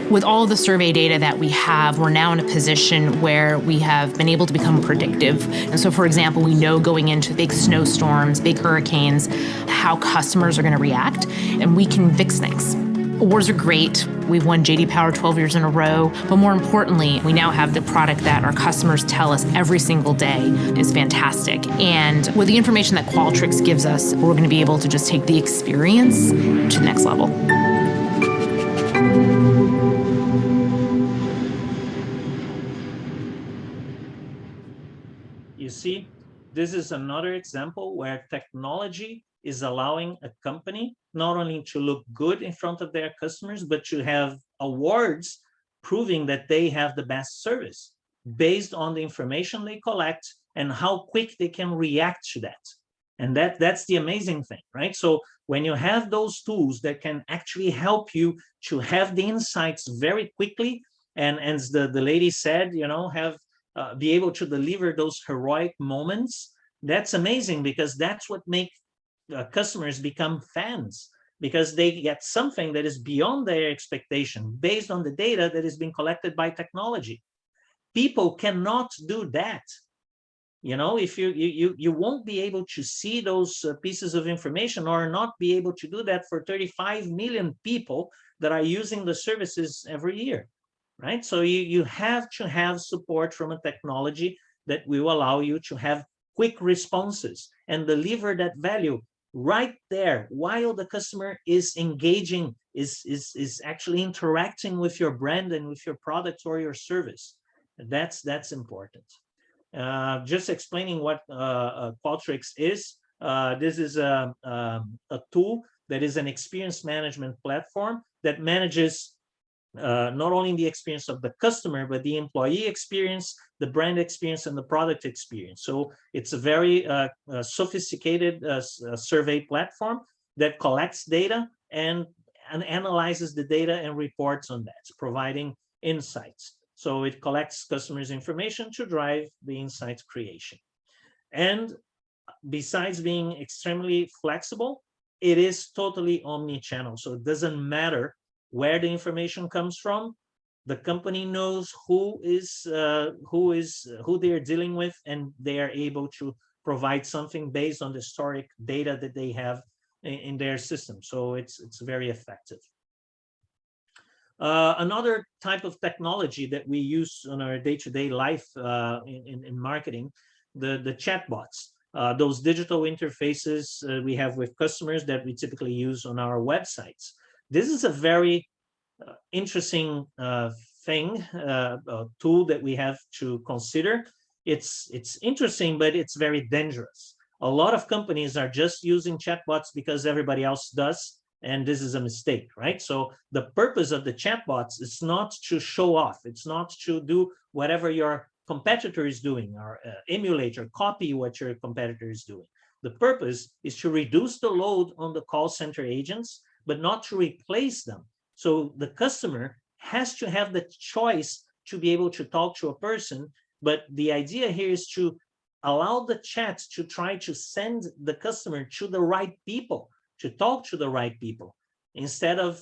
Speaker 11: With all the survey data that we have, we're now in a position where we have been able to become predictive. And so, for example, we know going into big snowstorms, big hurricanes, how customers are going to react, and we can fix things. Awards are great. We've won J.D. Power 12 years in a row, but more importantly, we now have the product that our customers tell us every single day is fantastic. And with the information that Qualtrics gives us, we're going to be able to just take the experience to the next level.
Speaker 3: You see, this is another example where technology is allowing a company not only to look good in front of their customers, but to have awards proving that they have the best service based on the information they collect and how quick they can react to that. And that's the amazing thing, right? So when you have those tools that can actually help you to have the insights very quickly, and as the lady said, be able to deliver those heroic moments, that's amazing, because that's what makes customers become fans, because they get something that is beyond their expectation based on the data that is being collected by technology. People cannot do that. If you won't be able to see those pieces of information, or not be able to do that for 35 million people that are using the services every year. Right? So you have to have support from a technology that will allow you to have quick responses and deliver that value right there while the customer is engaging, is actually interacting with your brand and with your product or your service. That's important. Just explaining what Qualtrics is. This is a tool that is an experience management platform that manages not only the experience of the customer, but the employee experience, the brand experience, and the product experience. So it's a very sophisticated survey platform that collects data and analyzes the data and reports on that, providing insights. So it collects customers' information to drive the insights creation. And besides being extremely flexible, it is totally omni-channel. So it doesn't matter where the information comes from. The company knows who they're dealing with, and they are able to provide something based on the historic data that they have in their system. So it's very effective. Another type of technology that we use on our day-to-day life in marketing, the chatbots, those digital interfaces we have with customers that we typically use on our websites. This is a very interesting tool that we have to consider. It's interesting, but it's very dangerous. A lot of companies are just using chatbots because everybody else does, and this is a mistake, right? So the purpose of the chatbots is not to show off. It's not to do whatever your competitor is doing, or emulate or copy what your competitor is doing. The purpose is to reduce the load on the call center agents, but not to replace them. So the customer has to have the choice to be able to talk to a person, but the idea here is to allow the chat to try to send the customer to the right people, to talk to the right people, instead of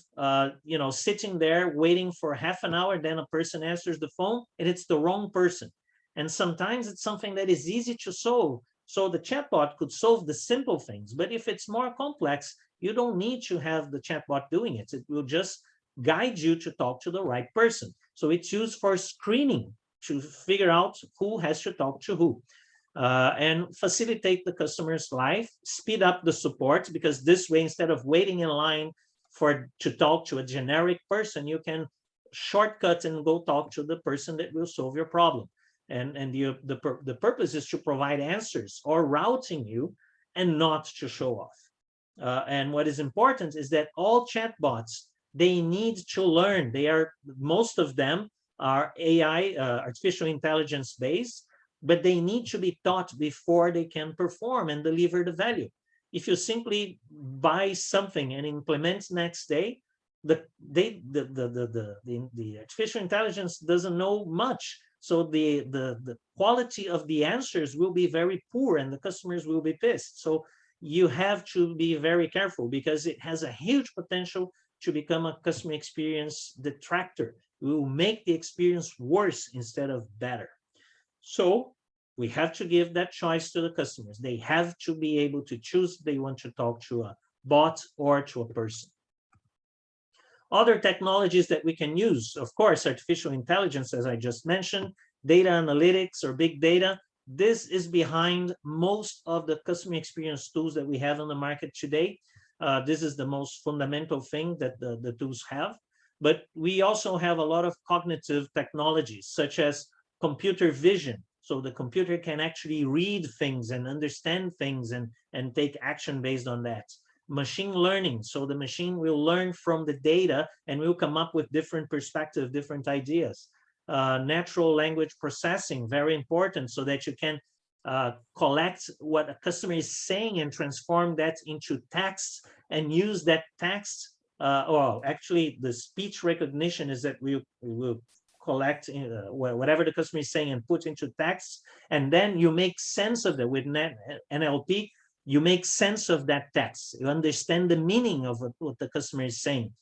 Speaker 3: sitting there waiting for half an hour, then a person answers the phone and it's the wrong person. And sometimes it's something that is easy to solve. So the chatbot could solve the simple things, but if it's more complex, you don't need to have the chatbot doing it. It will just guide you to talk to the right person. So it's used for screening, to figure out who has to talk to who, and facilitate the customer's life, speed up the support, because this way, instead of waiting in line to talk to a generic person, you can shortcut and go talk to the person that will solve your problem. And the purpose is to provide answers or routing you, and not to show off. And what is important is that all chatbots, they need to learn. Most of them are AI, artificial intelligence based, but they need to be taught before they can perform and deliver the value. If you simply buy something and implement next day, the artificial intelligence doesn't know much. So the quality of the answers will be very poor, and the customers will be pissed. So you have to be very careful because it has a huge potential to become a customer experience detractor. It will make the experience worse instead of better. So we have to give that choice to the customers. They have to be able to choose if they want to talk to a bot or to a person. Other technologies that we can use, of course, artificial intelligence, as I just mentioned, data analytics or big data. This is behind most of the customer experience tools that we have on the market today. This is the most fundamental thing that the tools have. But we also have a lot of cognitive technologies, such as computer vision. So the computer can actually read things and understand things and take action based on that. Machine learning. So the machine will learn from the data and will come up with different perspectives, different ideas. Natural language processing, very important, so that you can collect what a customer is saying and transform that into text and use that text. Well, actually, the speech recognition is that we will collect whatever the customer is saying and put into text, and then you make sense of it with NLP. You make sense of that text. You understand the meaning of what the customer is saying.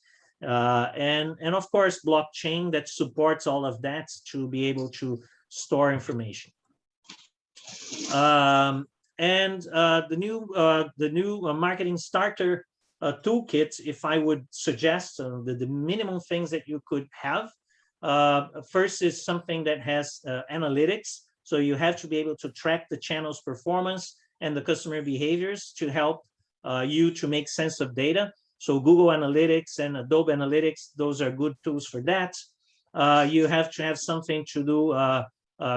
Speaker 3: And of course, blockchain that supports all of that to be able to store information. The new marketing starter toolkit, if I would suggest the minimum things that you could have. First is something that has analytics. So you have to be able to track the channel's performance and the customer behaviors to help you to make sense of data. So Google Analytics and Adobe Analytics, those are good tools for that. You have to have something to do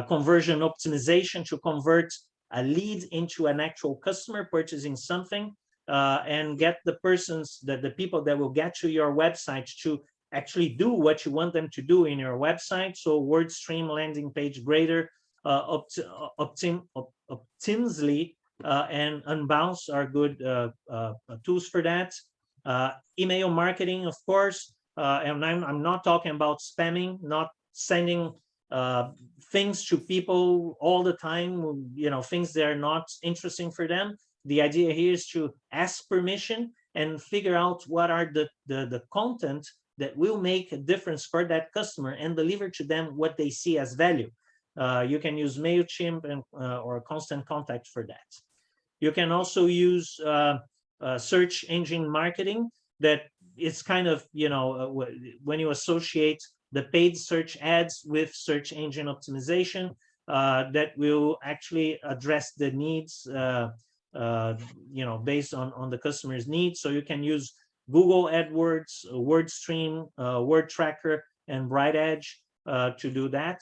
Speaker 3: conversion optimization to convert a lead into an actual customer purchasing something and get the people that will get to your website to actually do what you want them to do in your website. So WordStream, landing page grader, Optimsly, and Unbounce are good tools for that. Email marketing, of course, and I'm not talking about spamming, not sending things to people all the time, things that are not interesting for them. The idea here is to ask permission and figure out what are the content that will make a difference for that customer and deliver to them what they see as value. You can use MailChimp or Constant Contact for that. You can also use search engine marketing. That it's kind of, when you associate the paid search ads with search engine optimization, that will actually address the needs, based on the customer's needs. So you can use Google AdWords, WordStream, WordTracker, and Bright Edge to do that.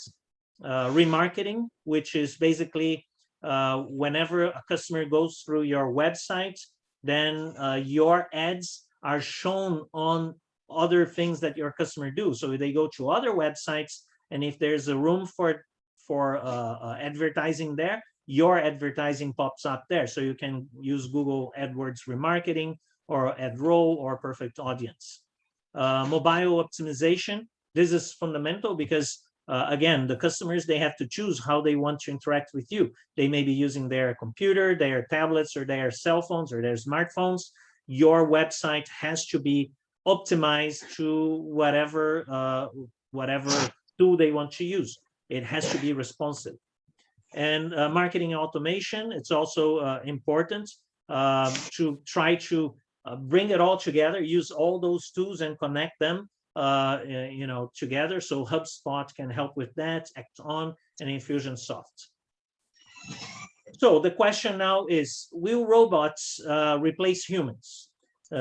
Speaker 3: Remarketing, which is basically whenever a customer goes through your website, then your ads are shown on other things that your customer do. So they go to other websites, and if there's a room for advertising there, your advertising pops up there. So you can use Google AdWords remarketing or AdRoll or Perfect Audience. Mobile optimization. This is fundamental because again, the customers, they have to choose how they want to interact with you. They may be using their computer, their tablets, or their cell phones, or their smartphones. Your website has to be optimized to whatever tool they want to use. It has to be responsive. And marketing automation, it's also important to try to bring it all together, use all those tools and connect them together. So HubSpot can help with that, Act-On, and Infusionsoft. So the question now is, will robots replace humans?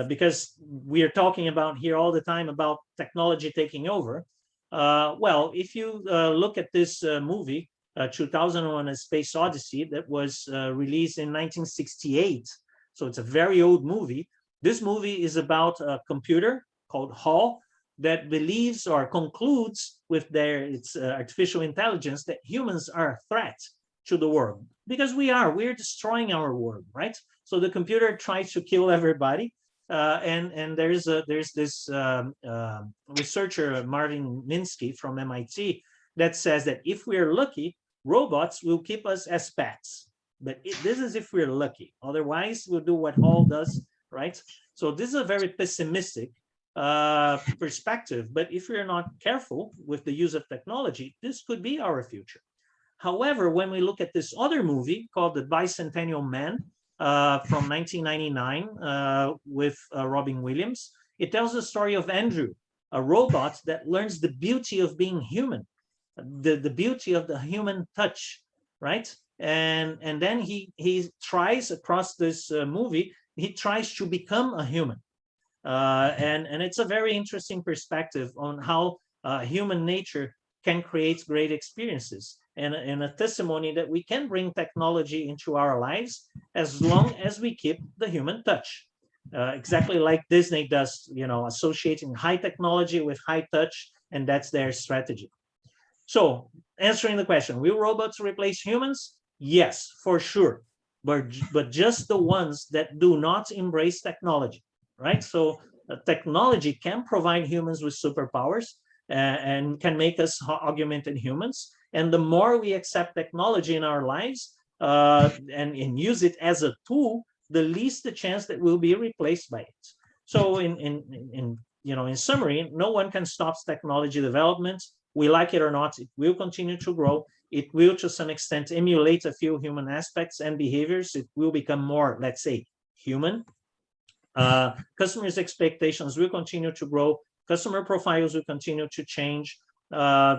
Speaker 3: Because we are talking about here all the time about technology taking over. Well, if you look at this movie, 2001: A Space Odyssey, that was released in 1968, so it's a very old movie. This movie is about a computer called HAL that believes or concludes with its artificial intelligence that humans are a threat to the world, because we're destroying our world, right? So the computer tries to kill everybody, and there's this researcher, Marvin Minsky from MIT, that says that if we're lucky, robots will keep us as pets. but this is if we're lucky. Otherwise, we'll do what Hall does, right? So this is a very pessimistic perspective, but if we're not careful with the use of technology, this could be our future. However, when we look at this other movie called The Bicentennial Man from 1999 with Robin Williams, it tells the story of Andrew, a robot that learns the beauty of being human, the beauty of the human touch, right? And then he tries across this movie, he tries to become a human. And it's a very interesting perspective on how human nature can create great experiences, and a testimony that we can bring technology into our lives as long as we keep the human touch. Exactly like Disney does, associating high technology with high touch, and that's their strategy. So, answering the question, will robots replace humans? Yes, for sure, but just the ones that do not embrace technology, right? So technology can provide humans with superpowers and can make us augmented humans. And the more we accept technology in our lives and use it as a tool, the least the chance that we'll be replaced by it. So in summary, no one can stop technology development. We like it or not, it will continue to grow. It will, to some extent, emulate a few human aspects and behaviors. It will become more, let's say, human. Customers' expectations will continue to grow. Customer profiles will continue to change.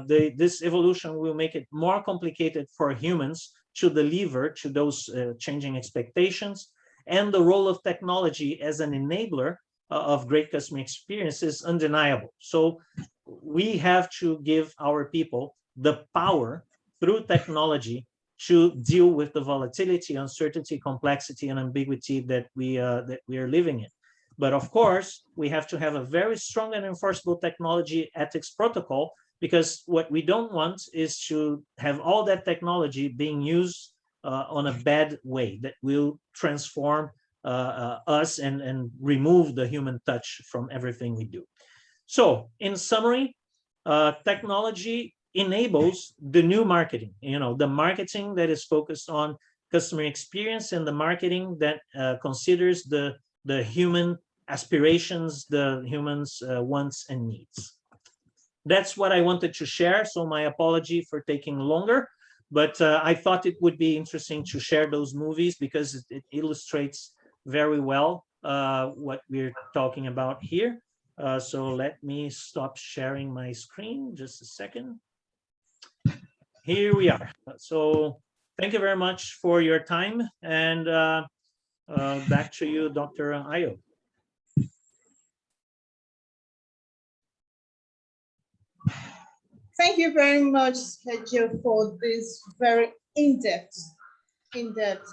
Speaker 3: This evolution will make it more complicated for humans to deliver to those changing expectations. And the role of technology as an enabler of great customer experience is undeniable. So we have to give our people the power through technology to deal with the volatility, uncertainty, complexity, and ambiguity that we are living in. But of course, we have to have a very strong and enforceable technology ethics protocol, because what we don't want is to have all that technology being used on a bad way that will transform us and remove the human touch from everything we do. So in summary, technology enables the new marketing, the marketing that is focused on customer experience, and the marketing that considers the human aspirations, the humans' wants and needs. That's what I wanted to share. So my apology for taking longer, but I thought it would be interesting to share those movies because it illustrates very well what we're talking about here. So let me stop sharing my screen just a second. Here we are. So thank you very much for your time, and back to you, Dr. Ayo.
Speaker 13: Thank you very much, Sergio, for this very in-depth keynote.